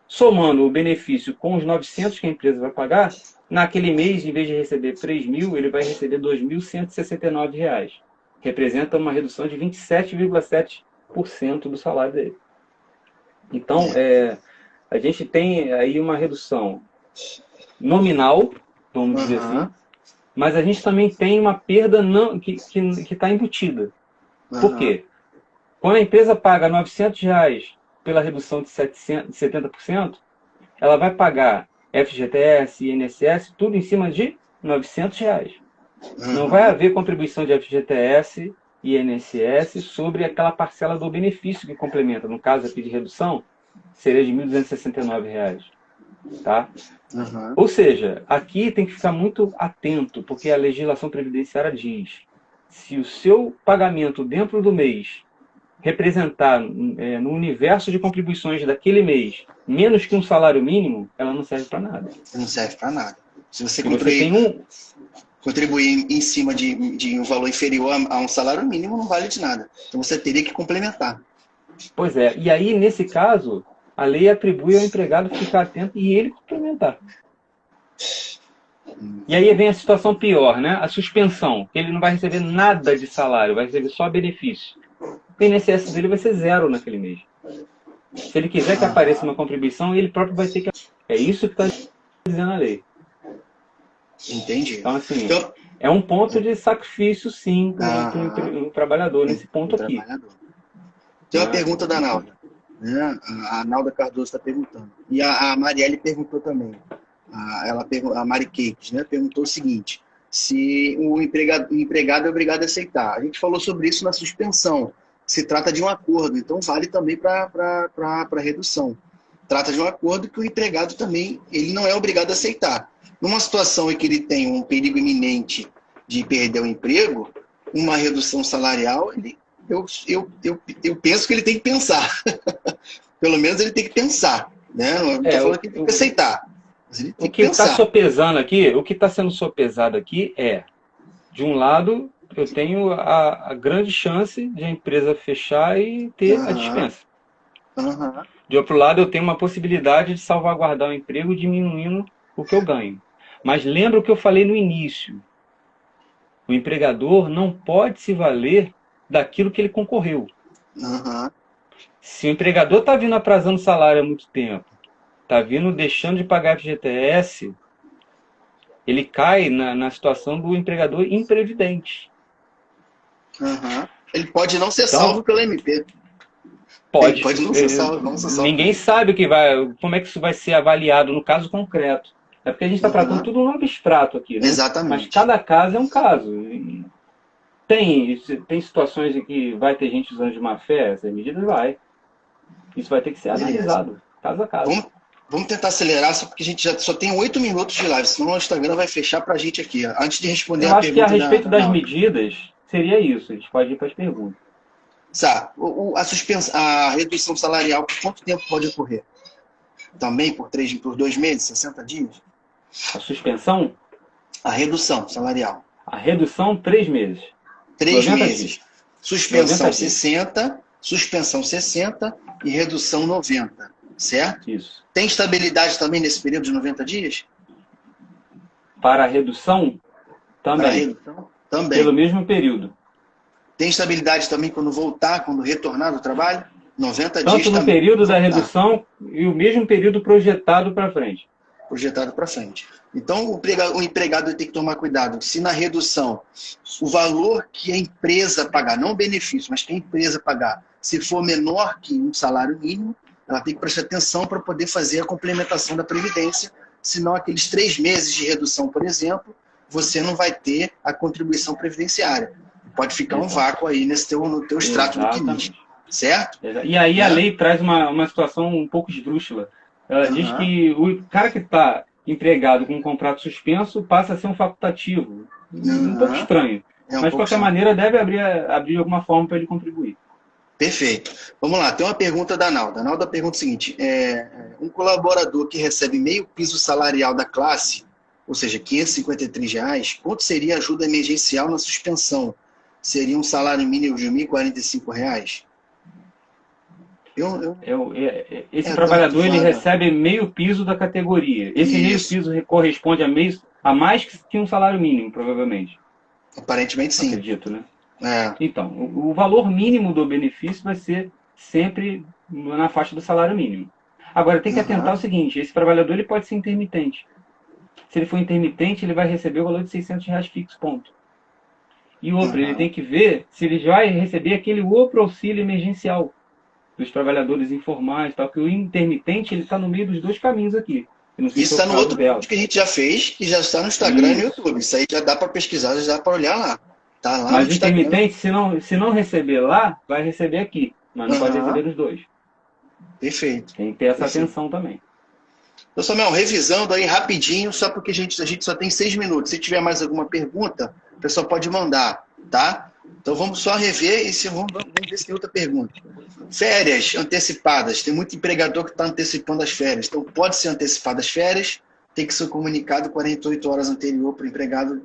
Somando o benefício com os 900 que a empresa vai pagar, naquele mês, em vez de receber 3.000, ele vai receber R$2.169. Representa uma redução de 27,7% do salário dele. Então, a gente tem aí uma redução nominal, vamos dizer assim, mas a gente também tem uma perda que está embutida. Por quê? Quando a empresa paga R$900 pela redução de 70%, ela vai pagar FGTS, INSS, tudo em cima de R$900. Não vai haver contribuição de FGTS e INSS sobre aquela parcela do benefício que complementa. No caso aqui de redução, seria de R$1.269. Tá? Ou seja, aqui tem que ficar muito atento, porque a legislação previdenciária diz: se o seu pagamento dentro do mês representar no universo de contribuições daquele mês menos que um salário mínimo, ela não serve para nada. Não serve para nada. Se você contribuir em cima de um valor inferior a um salário mínimo, não vale de nada. Então você teria que complementar. Pois é. E aí, nesse caso, a lei atribui ao empregado ficar atento e ele complementar. E aí vem a situação pior, né? A suspensão. Ele não vai receber nada de salário, vai receber só benefício. O INSS dele vai ser zero naquele mês. Se ele quiser que apareça uma contribuição, ele próprio vai ter que... É isso que está dizendo a lei. Entendi. Então, assim, Então, é um ponto de sacrifício, sim, para o trabalhador, nesse ponto aqui. Trabalhador. Tem uma pergunta da Nalda. Né? A Nalda Cardoso está perguntando. E a Marielle perguntou também. A Mari Cakes, né? Perguntou o seguinte: se o empregado é obrigado a aceitar. A gente falou sobre isso na suspensão. Se trata de um acordo, então vale também para redução. Trata de um acordo que o empregado também ele não é obrigado a aceitar. Numa situação em que ele tem um perigo iminente de perder o emprego, uma redução salarial, eu penso que ele tem que pensar. Pelo menos ele tem que pensar. Né? Não estou falando que ele tem que aceitar. Mas ele tem o que está pensar. sopesando aqui, o que está sendo sopesado aqui é, de um lado, eu tenho a grande chance de a empresa fechar e ter a dispensa. De outro lado, eu tenho uma possibilidade de salvaguardar o emprego diminuindo o que eu ganho. Mas lembra o que eu falei no início. O empregador não pode se valer daquilo que ele concorreu. Se o empregador está vindo atrasando o salário há muito tempo, está vindo deixando de pagar FGTS, ele cai na situação do empregador imprevidente. Ele pode não ser salvo pelo MP. Pode. Ele pode não ser salvo. Ninguém sabe como é que isso vai ser avaliado no caso concreto. É porque a gente está tratando tudo no abstrato aqui, né? Exatamente. Mas cada caso é um caso. Tem situações em que vai ter gente usando de má fé, essas medidas vai. Isso vai ter que ser analisado, caso a caso. Vamos tentar acelerar, só porque a gente já só tem 8 minutos de live, senão o Instagram vai fechar pra gente aqui. Antes de responder a pergunta... Eu acho que a respeito das medidas, seria isso. A gente pode ir para as perguntas. A redução salarial, por quanto tempo pode ocorrer? Também por 2 meses, 60 dias? A suspensão? A redução salarial. A redução, 3 meses. 3 meses. Dias. Suspensão 60, suspensão 60 e redução 90, certo? Isso. Tem estabilidade também nesse período de 90 dias? Para a redução? Também. Para a redução? Também. Pelo mesmo período. Tem estabilidade também quando retornar do trabalho? 90 dias Tanto no também. período da redução e o mesmo período projetado para frente. Projetado para frente. Então, o empregado tem que tomar cuidado. Se na redução, o valor que a empresa pagar, não o benefício, mas que a empresa pagar, se for menor que um salário mínimo, ela tem que prestar atenção para poder fazer a complementação da Previdência. Senão, aqueles 3 meses de redução, por exemplo, você não vai ter a contribuição previdenciária. Pode ficar um vácuo aí no teu extrato do CNIS. Certo? E aí a lei traz uma situação um pouco esdrúxula. Ela diz que o cara que está empregado com um contrato suspenso passa a ser um facultativo. Um pouco estranho. Mas, de qualquer maneira, deve abrir de alguma forma para ele contribuir. Perfeito. Vamos lá, tem uma pergunta da Nalda. A Nalda pergunta o seguinte: um colaborador que recebe meio piso salarial da classe, ou seja, R$ 553, quanto seria a ajuda emergencial na suspensão? Seria um salário mínimo de R$ 1.045? Esse trabalhador ele recebe meio piso da categoria. Esse meio piso corresponde a mais que um salário mínimo, provavelmente. Aparentemente sim. Acredito, né? Então, o valor mínimo do benefício vai ser sempre na faixa do salário mínimo. Agora, tem que atentar o seguinte: esse trabalhador ele pode ser intermitente. Se ele for intermitente, ele vai receber o valor de R$600 fixo, ponto. E outro, ele tem que ver se ele vai receber aquele outro auxílio emergencial dos trabalhadores informais, tal, que o intermitente ele está no meio dos dois caminhos aqui. Isso está no outro vídeo que a gente já fez, que já está no Instagram e no YouTube. Isso aí já dá para pesquisar, já dá para olhar lá. Tá lá. Mas o intermitente, se não receber lá, vai receber aqui. Mas não pode receber os dois. Perfeito. Tem que ter essa atenção também. Então, Samuel, revisando aí rapidinho, só porque a gente só tem 6 minutos. Se tiver mais alguma pergunta, o pessoal pode mandar, tá? Então vamos só rever e vamos ver se tem outra pergunta. Férias antecipadas. Tem muito empregador que está antecipando as férias. Então pode ser antecipadas as férias, tem que ser comunicado 48 horas anterior para o empregado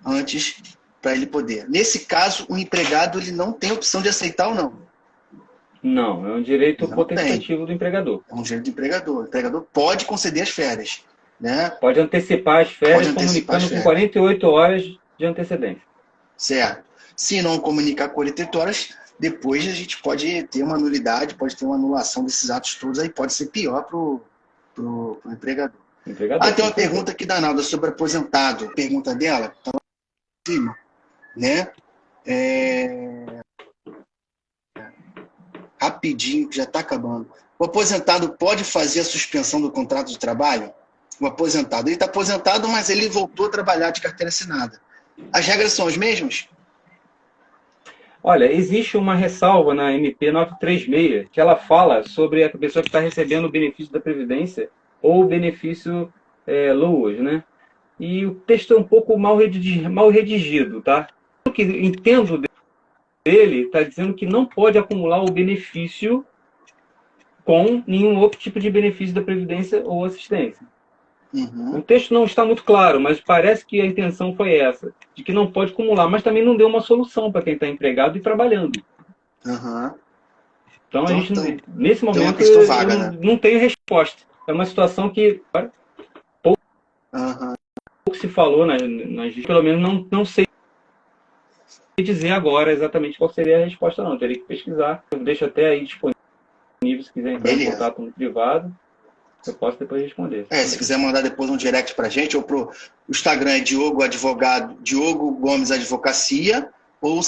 antes, para ele poder. Nesse caso, o empregado ele não tem opção de aceitar ou não. Não, é um direito Não tem. potestativo do empregador. É um direito do empregador. O empregador pode conceder as férias, né? Pode antecipar as férias Pode antecipar as comunicando com férias. 48 horas de antecedência. Certo. Se não comunicar 48 horas, depois a gente pode ter uma nulidade, pode ter uma anulação desses atos todos, aí pode ser pior para o empregador. Empregador, Tem uma com pergunta aqui da Nalda sobre aposentado. Pergunta dela, tá lá em cima, né? Rapidinho, que já está acabando. O aposentado pode fazer a suspensão do contrato de trabalho? O aposentado. Ele está aposentado, mas ele voltou a trabalhar de carteira assinada. As regras são as mesmas? Olha, existe uma ressalva na MP 936 que ela fala sobre a pessoa que está recebendo o benefício da Previdência ou o benefício LOAS, né? E o texto é um pouco mal redigido, tá? O que entendo dele está dizendo que não pode acumular o benefício com nenhum outro tipo de benefício da Previdência ou assistência. Uhum. O texto não está muito claro, mas parece que a intenção foi essa, de que não pode acumular, mas também não deu uma solução para quem está empregado e trabalhando. Uhum. Então, a gente, nesse tem uma momento, questão vaga, eu né? não tenho resposta. É uma situação que pouco se falou, pelo menos não sei dizer agora exatamente qual seria a resposta, não. Eu teria que pesquisar. Eu deixo até aí disponível, se quiser entrar em contato no privado. Eu posso depois responder. Se quiser mandar depois um direct pra gente, ou pro Instagram é Diogo Gomes Advocacia, ou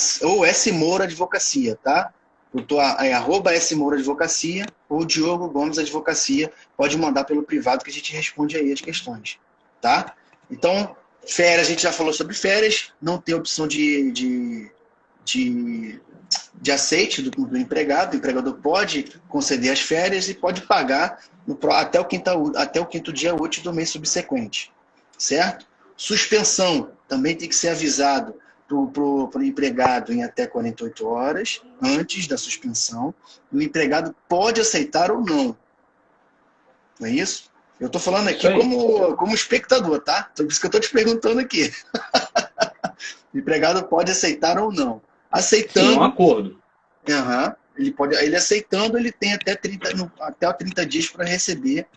S. Moura Advocacia, tá? @ S. Moura Advocacia, ou Diogo Gomes Advocacia. Pode mandar pelo privado que a gente responde aí as questões, tá? Então, férias, a gente já falou sobre férias, não tem opção de aceite do empregado. O empregador pode conceder as férias e pode pagar até o quinto dia útil do mês subsequente, certo? Suspensão, também tem que ser avisado para o empregado em até 48 horas antes da suspensão. O empregado pode aceitar ou não. Não é isso? Eu estou falando aqui como espectador, tá? Por isso que eu estou te perguntando aqui. O empregado pode aceitar ou não. Aceitando. Sim, um acordo. Ele aceitando, ele tem até 30 dias para receber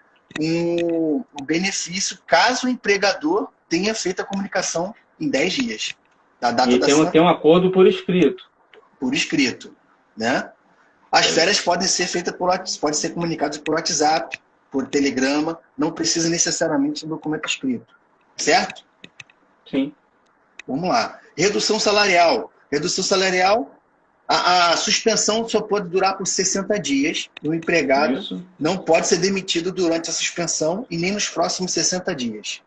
o benefício, caso o empregador tenha feito a comunicação em 10 dias. Da data da tem um acordo por escrito. Por escrito, né? As férias podem ser feitas podem ser comunicadas por WhatsApp, por telegrama, não precisa necessariamente de documento escrito. Certo? Sim. Vamos lá. Redução salarial. Redução salarial, a suspensão só pode durar por 60 dias. O empregado não pode ser demitido durante a suspensão e nem nos próximos 60 dias.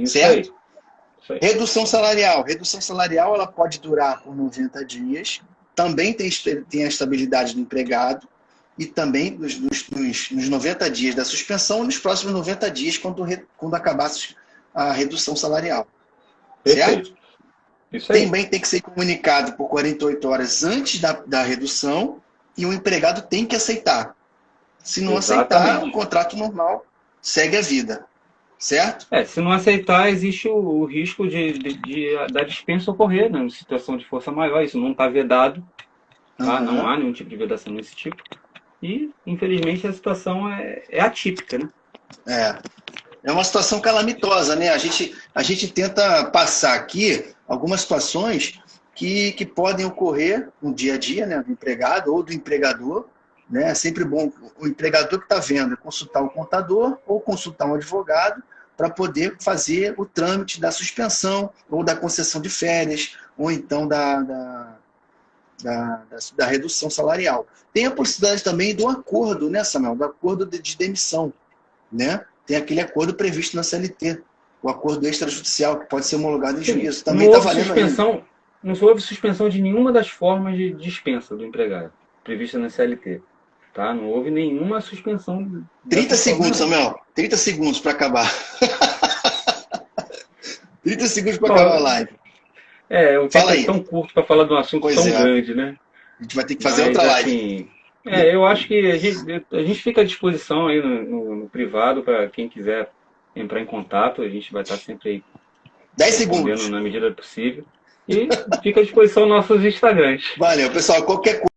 Certo? Isso aí. Redução salarial. Redução salarial ela pode durar por 90 dias. Também tem a estabilidade do empregado. E também nos 90 dias da suspensão, nos próximos 90 dias, quando acabar a redução salarial. Perfeito. Certo? Isso aí. Também tem que ser comunicado por 48 horas antes da redução e o empregado tem que aceitar. Se não aceitar, o contrato normal segue a vida. Certo? Se não aceitar, existe o risco da dispensa ocorrer, né, em situação de força maior. Isso não está vedado. Tá? Não há nenhum tipo de vedação desse tipo. E, infelizmente, a situação é atípica, né? É uma situação calamitosa, né? A gente tenta passar aqui algumas situações que podem ocorrer no dia a dia, né, do empregado ou do empregador. Né? É sempre bom o empregador que está vendo consultar o contador ou consultar um advogado para poder fazer o trâmite da suspensão ou da concessão de férias ou então da redução salarial. Tem a possibilidade também do acordo, né, Samuel? Do acordo de demissão, né? Tem aquele acordo previsto na CLT, o acordo extrajudicial, que pode ser homologado em juízo. Também está valendo ainda. Não houve suspensão de nenhuma das formas de dispensa do empregado, prevista na CLT. Tá? Não houve nenhuma suspensão. 30 segundos, Samuel. 30 segundos para acabar. 30 segundos para acabar a live. O tempo é tão curto para falar de um assunto tão grande, né? A gente vai ter que fazer outra live. Eu acho que a gente fica à disposição aí no privado para quem quiser entrar em contato. A gente vai estar sempre aí 10 segundos na medida do possível. E fica à disposição nossos Instagrams. Valeu, pessoal. Qualquer coisa.